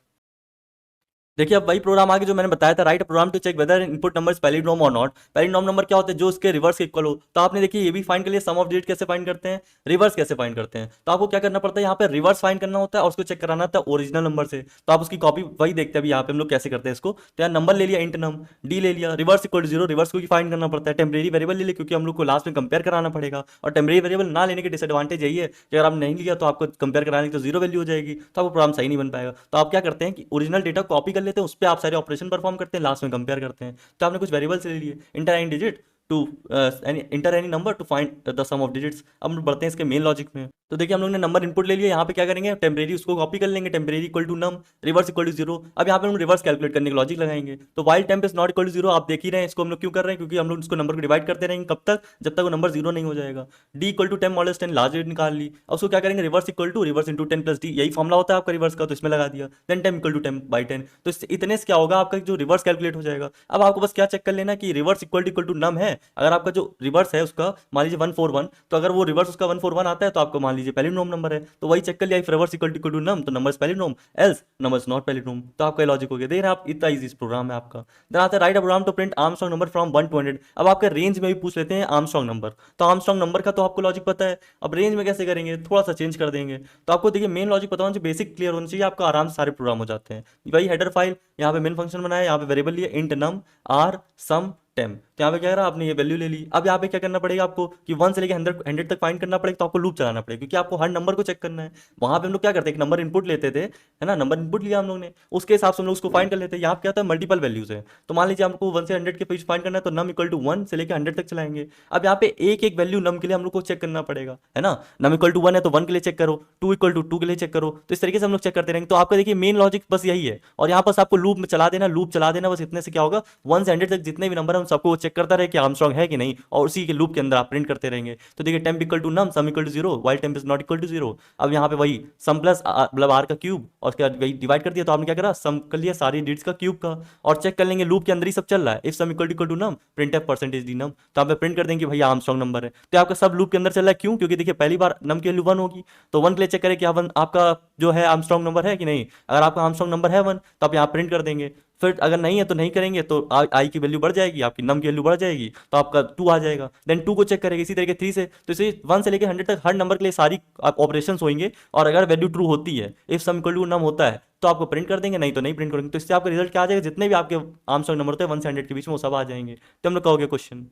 Speaker 1: देखिए अब वही प्रोग्राम आगे जो मैंने बताया था, write program to check whether input number is palindrome और नॉट। पैलिंड्रोम नंबर क्या होता है, जो उसके रिवर्स के इक्वल हो। तो आपने देखिए ये भी फाइंड कर लिया, सम ऑफ डिजिट कैसे फाइंड करते हैं, रिवर्स कैसे फाइंड करते हैं। तो आपको क्या करना पड़ता है, यहाँ पे रिवर्स फाइंड करना होता है और उसको चेक कराना होता है ओरिजिनल नंबर से। तो आप उसकी कॉपी वही देखते हैं अभी यहाँ पे हम लोग कैसे करते हैं इसको। तो यहाँ नंबर ले लिया इंट नम, डी ले लिया, reverse equal to zero, reverse को फाइंड करना पड़ता है, टेम्परेरी वेरिएबल ले लिया क्योंकि हम लोग को लास्ट में कंपेयर कराना पड़ेगा। और टेम्परेरी वेरिएबल ना लेने के डिसएडवांटेज यही है कि अगर आप नहीं लिया तो आपको कंपेयर कराने की तो जीरो वैल्यू हो जाएगी, तो आपको प्रोग्राम सही नहीं बन पाएगा। तो आप क्या करते हैं कि ओरिजिनल डेटा कॉपी कर लेते हैं, उस पर आप सारे ऑपरेशन परफॉर्म करते हैं, लास्ट में कंपेयर करते हैं। तो आपने कुछ वेरिएबल्स ले लिए, enter any digit to enter any number to find the sum of digits. अब हम बढ़ते हैं इसके मेन लॉजिक में। तो देखिए हम लोग ने नंबर इनपुट ले लिया, यहाँ पे क्या करेंगे, टेम्परेरी उसको कॉपी कर लेंगे, temporary equal to num, reverse equal to zero. अब यहाँ पे हम रिवर्स कैलकुलेट करने का लॉजिक लगाएंगे। तो while temp is not equal to zero, आप देख ही रहे हैं इसको हम लोग क्यों कर रहे हैं, क्योंकि हम लोग इसको नंबर को डिवाइड करते रहेंगे कब तक, जब तक वो नंबर जीरो नहीं हो जाएगा। D equal to temp modulus 10, large digit निकाल ली। अब उसको क्या करेंगे, reverse equal to reverse into 10 plus D, यही फॉर्मुला होता है आपका रिवर्स का, तो इसमें लगा दिया। Then temp equal to temp by 10, तो इतने से क्या होगा आपका जो रिवर्स कैलकुलेट हो जाएगा। अब आपको बस क्या चेक कर लेना कि रिवर्स इक्वल टू नम है है, अगर आपका जो रिवर्स है उसका मान लीजिए 141, तो अगर वो रिवर्स उसका 141 आता है तो आपको मान लीजिए पैलिंड्रोम नंबर है, तो वही चेक कर लिया, if reverse equal to num तो number is palindrome, else number is not palindrome. तो आपका लॉजिक हो गया, देख रहे हैं आप, इतना इजी प्रोग्राम है आपका। देन आता है write a program to print Armstrong number from 1 to 100। अब आपके रेंज में भी पूछ लेते हैं आर्मस्ट्रांग नंबर, तो आर्मस्ट्रांग नंबर का तो आपको लॉजिक पता है, अब रेंज में कैसे करेंगे, थोड़ा सा चेंज कर देंगे। तो आपको देखिए मेन लॉजिक पता होना चाहिए, बेसिक क्लियर होना चाहिए, आपका आराम से सारे प्रोग्राम हो जाते हैं। वही हेडर फाइल, यहाँ पे मेन फंक्शन बनाया, यहाँ पे वेरिएबल लिया इंट नम आर सम टेम, तो यहाँ पे क्या करा आपने, ये वैल्यू ले ली। अब यहाँ पे क्या करना पड़ेगा आपको कि 1 से लेकर 100 तक फाइंड करना पड़ेगा, तो आपको लूप चलाना पड़ेगा, क्योंकि आपको हर नंबर को चेक करना है। वहां पे हम लोग क्या करते हैं, एक नंबर इनपुट लेते थे, है ना, नंबर इनपुट लिया हम लोग ने, उसके हिसाब से हम लोग उसको फाइंड कर लेते हैं। यहाँ पे क्या होता है, मल्टीपल वैल्यूज है, तो मान लीजिए हमको 1 से 100 के बीच फाइंड करना है, तो नम इक्वल टू 1 से लेकर 100 तक चलाएंगे। अब यहाँ पे एक एक वैल्यू नम के लिए हम लोग को चेक करना पड़ेगा, है ना, नम इक्वल टू 1 है तो 1 के लिए चेक करो, 2 इक्वल टू 2 के लिए चेक करो, तो इस तरीके से हम लोग चेक करते रहेंगे। तो आपका देखिए मेन लॉजिक बस यही है, और यहाँ पर आपको लूप में चला देना, लूप चला देना, बस इतने से क्या होगा, 1 से 100 तक जितने भी नंबर है उन सबको चेक करता रहे कि आर्मस्ट्रांग है कि नहीं, और उसी के लूप के अंदर आप प्रिंट करते रहेंगे। तो देखिए temp equal to num sum equal to 0 while temp is not equal to 0। अब यहाँ पे वही सम प्लस मतलब आर का क्यूब, और उसके बाद वही डिवाइड कर दिया, तो आपने क्या करा, सम कर लिया सारी डिजिट्स का क्यूब का, और चेक कर लेंगे लूप के अंदर ही सब चल रहा है। If sum equal to num print F percentage D num, तो आप प्रिंट कर देंगे भैया आर्मस्ट्रांग नंबर है। तो आपका सब लूप के अंदर चल रहा है, क्यों, क्योंकि देखिए पहली बार नम की वैल्यू 1 होगी, तो 1 के लिए चेक करें कि आपका जो है आर्मस्ट्रांग नंबर है कि नहीं। अगर आपका आर्मस्ट्रांग नंबर है 1, तो आप यहाँ प्रिंट कर देंगे। फिर अगर नहीं है तो नहीं करेंगे, तो आई की वैल्यू बढ़ जाएगी, आपकी नम की वैल्यू बढ़ जाएगी, तो आपका 2 आ जाएगा। देन 2 को चेक करेंगे इसी तरीके 3 से, तो इसे 1 से लेकर 100 तक हर नंबर के लिए सारी ऑपरेशंस होंगे, और अगर वैल्यू ट्रू होती है, इफ सम इक्वल टू नम होता है, तो आपको प्रिंट कर देंगे, नहीं तो नहीं प्रिंट करेंगे। तो इससे आपका रिजल्ट क्या आ जाएगा, जितने भी आपके आर्मस्ट्रांग नंबर होते हैं 1 से 100 के बीच में, वो सब आ जाएंगे। तो हम लोग कहोगे क्वेश्चन।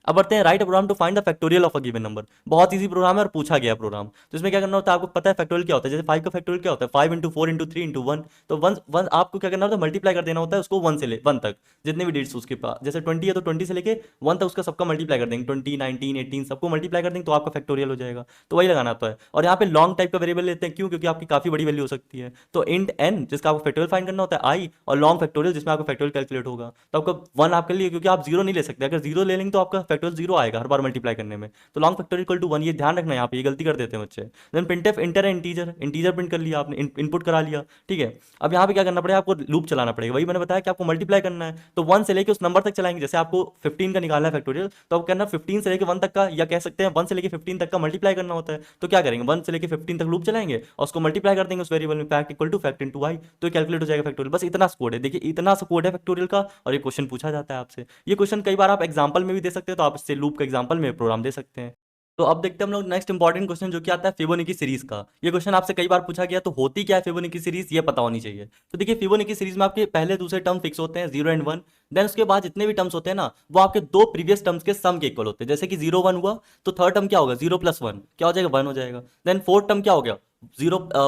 Speaker 1: अब बढ़ते हैं write program to find the factorial of a given number. बहुत इजी प्रोग्राम है और पूछा गया प्रोग्राम। तो इसमें क्या करना होता है, आपको पता है फैक्टोरियल क्या होता है, जैसे 5 का फैक्टोरियल क्या होता है, 5 इंटू 4 इंटू 3 इंटू 1, तो वन वन आपको क्या करना होता है, मल्टीप्लाई कर देना होता है उसको 1 से ले 1 तक, जितने भी डिजिट्स उसके पास, जैसे 20 है तो 20 से लेके 1 तक उसका सबका मल्टीप्लाई कर देंगे, 20 19 18 सबको मल्टीप्लाई कर देंगे, तो आपका फैक्टोरियल हो जाएगा। तो वही लगाना होता है। और यहाँ पे लॉन्ग टाइप का वेरिएबल लेते हैं, क्यों, क्योंकि आपकी काफी बड़ी वैल्यू हो सकती है। तो इंट एन जिसका आपको फैक्टोरियल फाइंड करना होता है आई, और लॉन्ग फैक्टोरियल जिसमें आपका फैक्टोरियल कैलकुलेट होगा। तो आपका 1 आपके लिए, क्योंकि आप 0 नहीं ले सकते, अगर 0 ले लेंगे तो आपका फैक्टोरियल 0 आएगा हर बार मल्टीप्लाई करने में। तो लॉन्ग फैक्टोरियल इक्वल टू 1, ये ध्यान रखना, यहाँ पे ये गलती कर देते हैं बच्चे। देन प्रिंटफ इंटर है इंटीजर, इंटीजर प्रिंट कर लिया आपने, इनपुट करा लिया, ठीक है। अब यहाँ पे क्या करना पड़ेगा, आपको लूप चलाना पड़ेगा, वही मैंने बताया कि आपको मल्टीप्लाई करना है, तो 1 से लेके उस नंबर तक चलाएंगे। जैसे आपको 15 का निकालना है फैक्टोरियल, तो आपको करना 15 से लेके 1 तक का, या कह सकते हैं 1 से लेके 15 तक का मल्टीप्लाई करना होता है। तो क्या करेंगे, 1 से लेके 15 तक लूप चलाएंगे और उसको मल्टीप्लाई कर देंगे उस वेरिएबल में, fact equal to fact into I, तो कैलकुलेट हो जाएगा फैक्टोरियल। बस इतना कोड है, देखिए इतना सा कोड है फैक्टोरियल का, और ये क्वेश्चन पूछा जाता है आपसे। ये क्वेश्चन कई बार आप एग्जाम्पल में भी दे सकते हैं, तो आप इससे लूप का एग्जाम्पल में प्रोग्राम दे सकते हैं। तो अब देखते हैं हम लोग नेक्स्ट इंपॉर्टेंट क्वेश्चन, जो कि आता है फिबोनाची सीरीज का। ये क्वेश्चन आपसे कई बार पूछा गया, तो होती क्या है फिबोनाची सीरीज, ये पता होनी चाहिए। तो देखिए फिबोनाची सीरीज में आपके पहले दूसरे टर्म फिक्स होते हैं 0 एंड 1, देन उसके बाद जितने भी टर्म्स होते हैं ना, वो आपके दो प्रीवियस टर्म्स के सम के इक्वल होते हैं। जैसे कि 0 1 हुआ, तो थर्ड टर्म क्या होगा, 0 प्लस 1 क्या हो जाएगा, 1 हो जाएगा। देन फोर्थ टर्म क्या हो गया,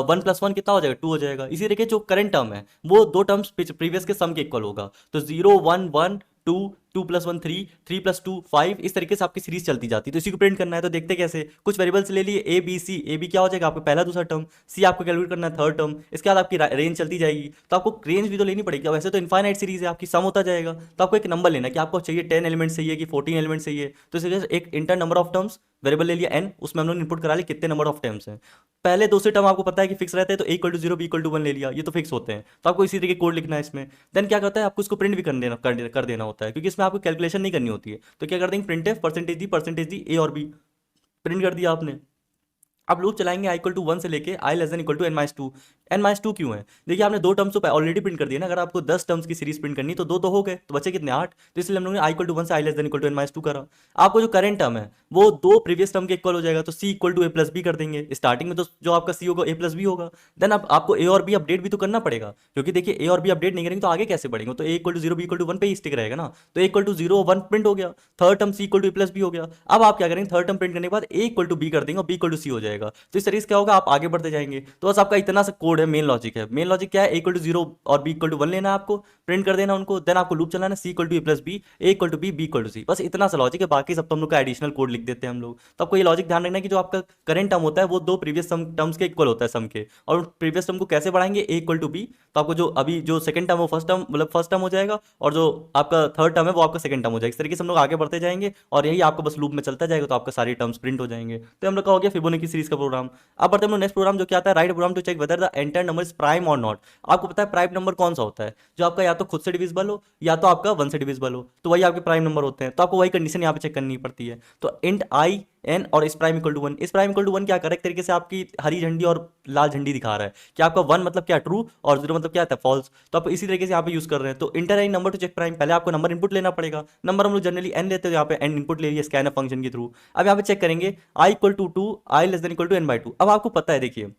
Speaker 1: 1 प्लस 1 कितना हो जाएगा, 2 हो जाएगा। इसी तरीके जो करंट टर्म है वो दो टर्म्स प्रीवियस के सम के इक्वल होगा। तो 0 1 1 2 2 प्लस 1 3 3 प्लस 2 5, इस तरीके से आपकी सीरीज चलती जाती है। तो इसी को प्रिंट करना है, तो देखते कैसे, कुछ वेरिएबल्स ले लिए ए बी सी, ए बी क्या हो जाएगा आपका पहला दूसरा टर्म, सी आपको कैलकुलेट करना है थर्ड टर्म, इसके बाद आपकी रेंज चलती जाएगी। तो आपको रेंज भी तो लेनी पड़ेगी, वैसे तो इनफाइनाइट सीरीज है आपकी, सम होता जाएगा। तो आपको एक नंबर लेना है कि आपको चाहिए 10 एलिमेंट्स चाहिए कि 14 एलिमेंट्स चाहिए। तो इस वजह से एक inter number of terms variable ले लिया n, उसमें हम लोग इनपुट करा लिया कितने नंबर ऑफ टर्म्स हैं। पहले दूसरे टर्म आपको पता है कि फिक्स रहते हैं, तो a equal to 0 b equal to 1 ले लिया, ये तो फिक्स होते हैं। तो आपको इसी तरीके कोड लिखना है इसमें। देन क्या करता है, आपको इसको प्रिंट भी कर देना होता है, क्योंकि इसमें आपको कैलकुलेशन नहीं करनी होती है। तो क्या कर देंगे, print F percentage the a और b, प्रिंट कर दिया आपने। अब लूप चलाएंगे i इक्वल टू 1 से लेके i less than equal to n-2। n-2 क्यों है, देखिए आपने दो टर्म्स तो ऑलरेडी प्रिंट कर दिया ना, अगर आपको 10 टर्म्स की सीरीज प्रिंट करनी तो दो तो हो गए, तो बचे कितने 8। तो इसलिए हम लोगों ने i इक्वल टू 1 से i less than equal to n-2 करा। आपको जो करंट टर्म है वो दो प्रीवियस टर्म के इक्वल हो जाएगा, तो c equal to a plus B कर देंगे। स्टार्टिंग में तो जो आपका c होगा a प्लस बी होगा। देन अब आपको a और b अपडेट भी तो करना पड़ेगा, क्योंकि देखिए a और b अपडेट नहीं करेंगे तो आगे कैसे बढ़ेंगे। तो a equal to 0 b equal to 1 पे ही स्टिक रहेगा ना। तो a इक्वल टू 0 1 प्रिंट हो गया, third term c equal to a plus B हो गया। अब आप क्या करेंगे, थर्ड टर्म प्रिंट करने के बाद a इक्वल टू b कर देंगे और b इक्वल टू c हो जाएगा। तो इस तरीके से क्या होगा, आप आगे बढ़ते जाएंगे। तो बस आपका इतना सा कोड है, मेन लॉजिक है। मेन लॉजिक क्या है, a इक्वल टू 0 और b इक्वल टू 1 लेना है आपको, प्रिंट कर देना उनको, देन आपको लूप चलाना c equal to a plus B, a equal to b b equal to c, बस इतना सा लॉजिक है। बाकी सब तो हम लोग का एडिशनल कोड लिख देते हैं हम लोग। तो आपको ये लॉजिक ध्यान रखना है कि जो आपका करंट टर्म होता है वो दो प्रीवियस टर्म्स के इक्वल होता है सम के, और प्रीवियस टर्म को कैसे बढ़ाएंगे, a इक्वल टू b। तो आपको जो अभी जो सेकंड टर्म वो फर्स्ट टर्म मतलब फर्स्ट टर्म हो जाएगा, और जो आपका थर्ड टर्म है वो आपका सेकंड टर्म हो जाएगा। इस तरीके से हम लोग आगे बढ़ते जाएंगे, और यही आपको बस लूप में चलता जाएगा, तो आपका सारी टर्म्स प्रिंट हो जाएंगे। तो हम लोग का हो गया फिबोनाची सीरीज का प्रोग्राम। अब बढ़ते हैं नेक्स्ट प्रोग्राम, जो क्या आता है write program to check whether the enter number is prime और नॉट। आपको पता है प्राइम नंबर कौन सा होता है, जो आपका या तो खुद से डिविजिबल हो या तो आपका 1 से डिविजिबल हो, तो वही आपके प्राइम नंबर होते हैं। तो आपको वही कंडीशन यहाँ पे चेक करनी पड़ती है। तो इंट आई एन और इस प्राइम इक्वल टू 1, इस प्राइम इक्वल टू 1 क्या कर रहा है, एक तरीके से आपकी हरी झंडी और लाल झंडी दिखा रहा है कि आपका 1 मतलब क्या ट्रू और 0 मतलब क्या है फॉल्स। तो आप इसी तरीके से यहाँ पे यूज कर रहे हैं। तो enter I number to check prime, पहले आपको नंबर इनपुट लेना पड़ेगा। नंबर हम लोग जनरली एन लेते हैं, यहाँ पे एन इनपुट ले लिया स्कैनफ फंक्शन के थ्रू। अब यहाँ पे चेक करेंगे I equal to 2, I less than equal to n/2। अब आपको पता है, देखिए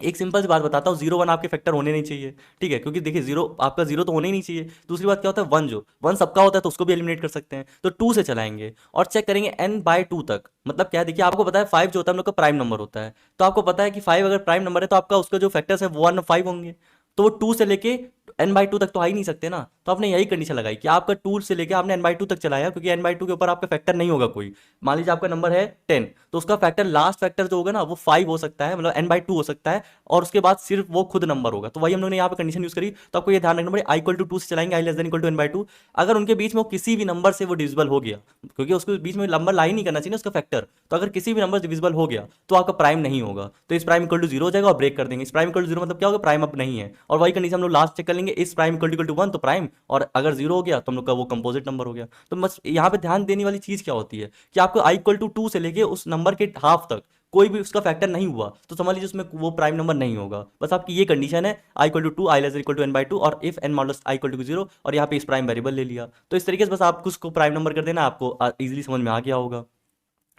Speaker 1: एक सिंपल सी बात बताता हूँ, 0 1 आपके फैक्टर होने नहीं चाहिए, ठीक है, क्योंकि देखिए जीरो आपका जीरो तो होने ही नहीं चाहिए। दूसरी बात क्या होता है, 1 जो 1 सबका होता है तो उसको भी एलिमिनेट कर सकते हैं। तो 2 से चलाएंगे और चेक करेंगे n/2 तक। मतलब क्या है, देखिए आपको पता है 5 जो होता है हम लोग का प्राइम नंबर होता है। तो आपको पता है कि 5 अगर प्राइम नंबर है तो आपका उसका जो फैक्टर्स है वो 1 5 होंगे। तो वो 2 से लेके n/2 तक तो आ ही नहीं सकते ना। तो आपने यही कंडीशन लगाई कि आपका 2 से लेके आपने n/2 तक चलाया, क्योंकि n/2 के ऊपर आपका फैक्टर नहीं होगा कोई। मान लीजिए आपका नंबर है 10, तो उसका फैक्टर लास्ट फैक्टर जो होगा ना वो 5 हो सकता है, मतलब n/2 हो सकता है, और उसके बाद सिर्फ वो खुद नंबर होगा। तो वही हम लोगों ने यहाँ पे कंडीशन यूज करी। तो आपको ये ध्यान रखना पड़ेगा, आई इक्वल टू 2 से चलाएंगे, I less than equal to n/2। अगर उनके बीच में वो किसी भी नंबर से वो डिविजिबल हो गया, क्योंकि उसके बीच में नंबर ला ही नहीं करना चाहिए ना उसका फैक्टर, तो अगर किसी भी नंबर डिविजिबल हो गया तो आपका प्राइम नहीं होगा। तो इस प्राइम इक्वल टू 0 हो जाएगा और ब्रेक कर देंगे। इस प्राइम इक्वल टू 0 मतलब क्या होगा, प्राइम अब नहीं है। और वही कंडीशन हम लोग लास्ट चेक कर लेंगे, इस प्राइम इक्वल टू 1 तो प्राइम, और अगर 0 हो गया तो हम लोग का वो कंपोजिट नंबर हो गया। तो बस यहाँ पे ध्यान देने वाली चीज क्या होती है कि आपको आई इक्वल टू 2 से लेके उस नंबर के हाफ तक कोई भी उसका फैक्टर नहीं हुआ तो समझ लीजिए उसमें वो प्राइम नंबर नहीं होगा। बस आपकी ये कंडीशन है, I equal to 2, I less than equal to n/2, और if n modulus I equal to 0, और यहाँ पे इस प्राइम वेरिएबल ले लिया। तो इस तरीके से बस आपको उसको प्राइम नंबर कर देना, आपको इजीली समझ में आ गया होगा।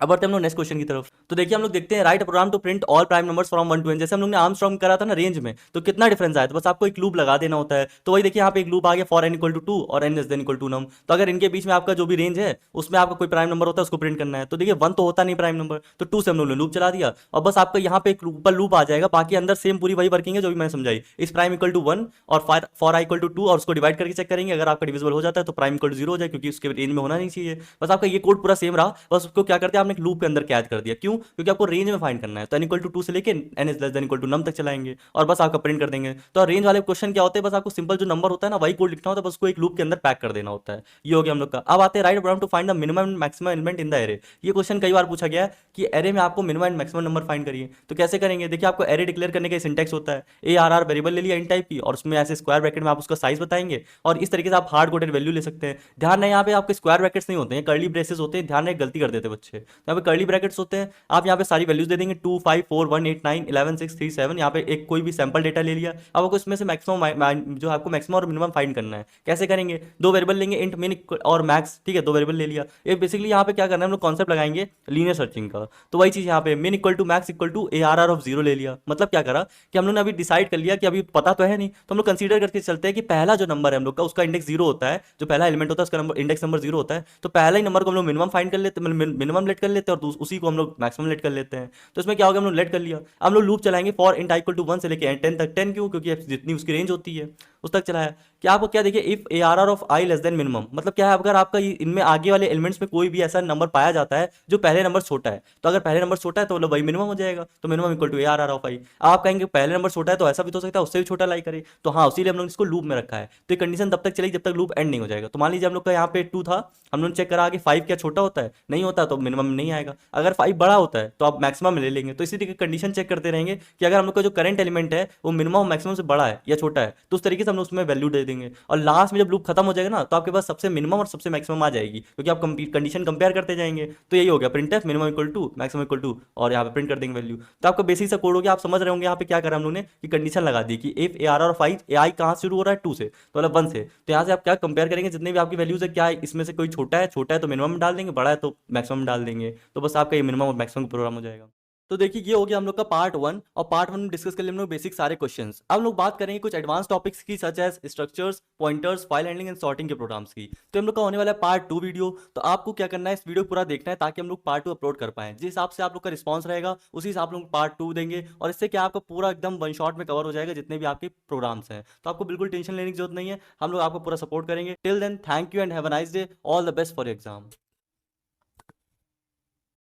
Speaker 1: अब बढ़ते हैं हम लोग नेक्स्ट क्वेश्चन की तरफ। तो देखिए हम लोग देखते हैं, write program to print all prime numbers from 1 to n। जैसे हम लोग ने आर्मस्ट्रॉन्ग करा था ना रेंज में, तो कितना डिफरेंस आया, तो बस आपको एक लूप लगा देना होता है। तो वही देखिए यहाँ पे एक लूप आ गया फॉर n इक्वल टू 2 और n less than equal to num. तो अगर इनके बीच में आपका जो भी रेंज है उसमें आपका कोई प्राइम नंबर होता है उसको प्रिंट करना है। तो देखिए 1 तो होता नहीं प्राइम नंबर, तो 2 से हम लोग ने लूप चला दिया, और बस आपका यहाँ पे एक ऊपर लूप आ जाएगा। बाकी अंदर सेम पूरी वही वर्किंग है जो भी मैंने समझाई। इस प्राइम इक्वल टू 1 और फॉर आई इक्वल टू 2, और उसको डिवाइड करके चेक करेंगे। अगर आपका डिविजिबल हो जाता है तो प्राइम इक्वल टू 0 हो जाए, क्योंकि उसके रेंज में होना नहीं चाहिए। बस आपका ये कोड पूरा सेम रहा, बस उसको क्या करते हैं आपने एक लूप के अंदर कैद कर दिया। क्यों, क्योंकि आपको रेंज में फाइंड करना है। तो n इक्वल टू 2 से लेके n is less than equal to num तक चलाएंगे और बस आपका प्रिंट कर देंगे। तो रेंज वाले क्वेश्चन क्या होते हैं, बस आपको सिंपल जो नंबर होता है ना वही कोड लिखना होता है, बस उसको एक लूप के अंदर पैक कर देना होता है। ये हो गया हम लोग का। अब आते हैं write program to find the minimum and maximum element in the array. ये क्वेश्चन कई बार पूछा गया है कि एरे में आपको minimum and maximum number find करिए। तो कैसे करेंगे, देखिए आपको एरे डिक्लेयर करने का सिंटेक्स होता है, ARR वेरिएबल ले लिया इन टाइप की, और उसमें ऐसे स्क्वायर ब्रैकेट में आप उसका साइज बताएंगे, और इस तरीके से आप हार्ड कोडेड वैल्यू ले सकते हैं। ध्यान है यहाँ पे आपके स्क्वायर ब्रैकेट्स नहीं होते हैं, कर्ली ब्रेसेस होते हैं। ध्यान है, गलती कर देते हैं बच्चे। यहाँ पे कर्ली ब्रैकेट्स होते हैं, आप यहाँ पे सारी वैल्यूज दे देंगे 2 5 4 1 8 9 11 6 3 7। यहाँ पे एक कोई भी सैंपल डेटा ले लिया। अब आपको इसमें से मैक्सिमम जो आपको मैक्सिमम और मिनिमम फाइंड करना है। कैसे करेंगे, दो वेरिएबल लेंगे, इंट मिन और मैक्स, ठीक है, दो वेरिएबल ले लिया। ये बेसिकली यहाँ पे क्या करना है, हम लोग कॉन्सेप्ट लगाएंगे लीनियर सर्चिंग का। तो वही चीज यहाँ पे min equal to max equal to ARR of 0 ले लिया। मतलब क्या करा कि हम लोग ने अभी डिसाइड कर लिया कि अभी पता तो है नहीं, तो हम लोग कंसीडर करके चलते हैं कि पहला जो नंबर है हम लोग का उसका इंडेक्स 0 होता है, जो पहला एलिमेंट होता है उसका नंबर इंडेक्स नंबर 0 होता है। तो पहला ही नंबर को हम लोग मिनिमम फाइंड कर लेते हैं, मिनिमम लेट कर लेते हैं, और उसी को हम लोग मैक्सिमम लेट कर लेते हैं। तो इसमें क्या होगा, हम लोग लेट कर लिया। हम लोग लूप चलाएंगे for int I equal to 1 से लेके 10 तक। 10 क्यों, क्योंकि जितनी उसकी रेंज होती है उस तक चलाया। क्या आपको क्या देखिए, if ARR of I less then minimum, मतलब क्या है, अगर आपका इनमें आगे वाले एलिमेंट्स में कोई भी ऐसा नंबर पाया जाता है जो पहले नंबर छोटा है, तो अगर पहले नंबर छोटा है तो मतलब वही मिनिमम हो जाएगा। तो minimum equal to ARR of I. आप कहेंगे पहले नंबर छोटा है तो ऐसा भी तो हो सकता है उससे भी छोटा लाई करे, तो हाँ उसीलिए हम लोग इसको लूप में रखा है। तो ये कंडीशन तब तक चलेगी जब तक लूप एंड नहीं हो जाएगा। तो मान लीजिए हम लोग का यहाँ पे 2 था, हम लोग चेक करा कि 5 क्या छोटा होता है, नहीं होता तो मिनिमम नहीं आएगा। अगर 5 बड़ा होता है तो आप मैक्सिमम ले लेंगे। तो इसी तरीके कंडीशन चेक करते रहेंगे कि अगर हम लोग का जो करंट एलिमेंट है वो मिनिमम मैक्सिमम से बड़ा है या छोटा है, तो उस तरीके से हम लोग उसमें वैल्यू दे देंगे। और लास्ट में जब लूप खत्म हो जाएगा ना, तो आपके पास सबसे मिनिमम और सबसे मैक्सिमम आ जाएगी, क्योंकि आप कंडीशन कंपेयर करते जाएंगे। तो यही हो गया printf minimum equal to maximum equal to, और यहाँ पे प्रिंट कर देंगे वैल्यू। तो आपका बेसिक सा कोड हो गया, आप समझ रहे होंगे यहाँ पे क्या करा हम लोग ने कि कंडीशन लगा दी कि इफ ARR ऑफ आई, आई कहाँ से शुरू हो रहा है 2 से, तो मतलब 1 से। तो यहाँ से आप क्या कंपेयर करेंगे, जितने भी आपकी वैल्यूज है क्या इसमें से कोई छोटा है तो मिनिमम डाल देंगे, बड़ा है तो मैक्सिमम डाल देंगे। तो बस आपका ये मिनिमम और मैक्सिमम प्रोग्राम हो जाएगा। तो देखिए ये हो गया हम लोग का पार्ट 1, और पार्ट 1 में डिस्कस कर लिए हम लोग बेसिक सारे क्वेश्चंस। अब हम लोग बात करेंगे कुछ एडवांस टॉपिक्स की, such as structures, pointers, file handling and sorting के प्रोग्राम्स की। तो हम लोग का होने वाला है पार्ट 2 वीडियो। तो आपको क्या करना है, इस वीडियो पूरा देखना है ताकि हम लोग पार्ट 2 अपलोड कर पाएं। जिस हिसाब से आप लोग का रिस्पॉन्स रहेगा उसी हिसाब से हम लोग पार्ट 2 देंगे, और इससे क्या आपका पूरा एकदम वन शॉट में कवर हो जाएगा जितने भी आपके प्रोग्राम्स हैं। तो आपको बिल्कुल टेंशन लेने की जरूरत नहीं है, हम लोग आपको पूरा सपोर्ट करेंगे। Till then thank you and have a nice day, all the best for exam.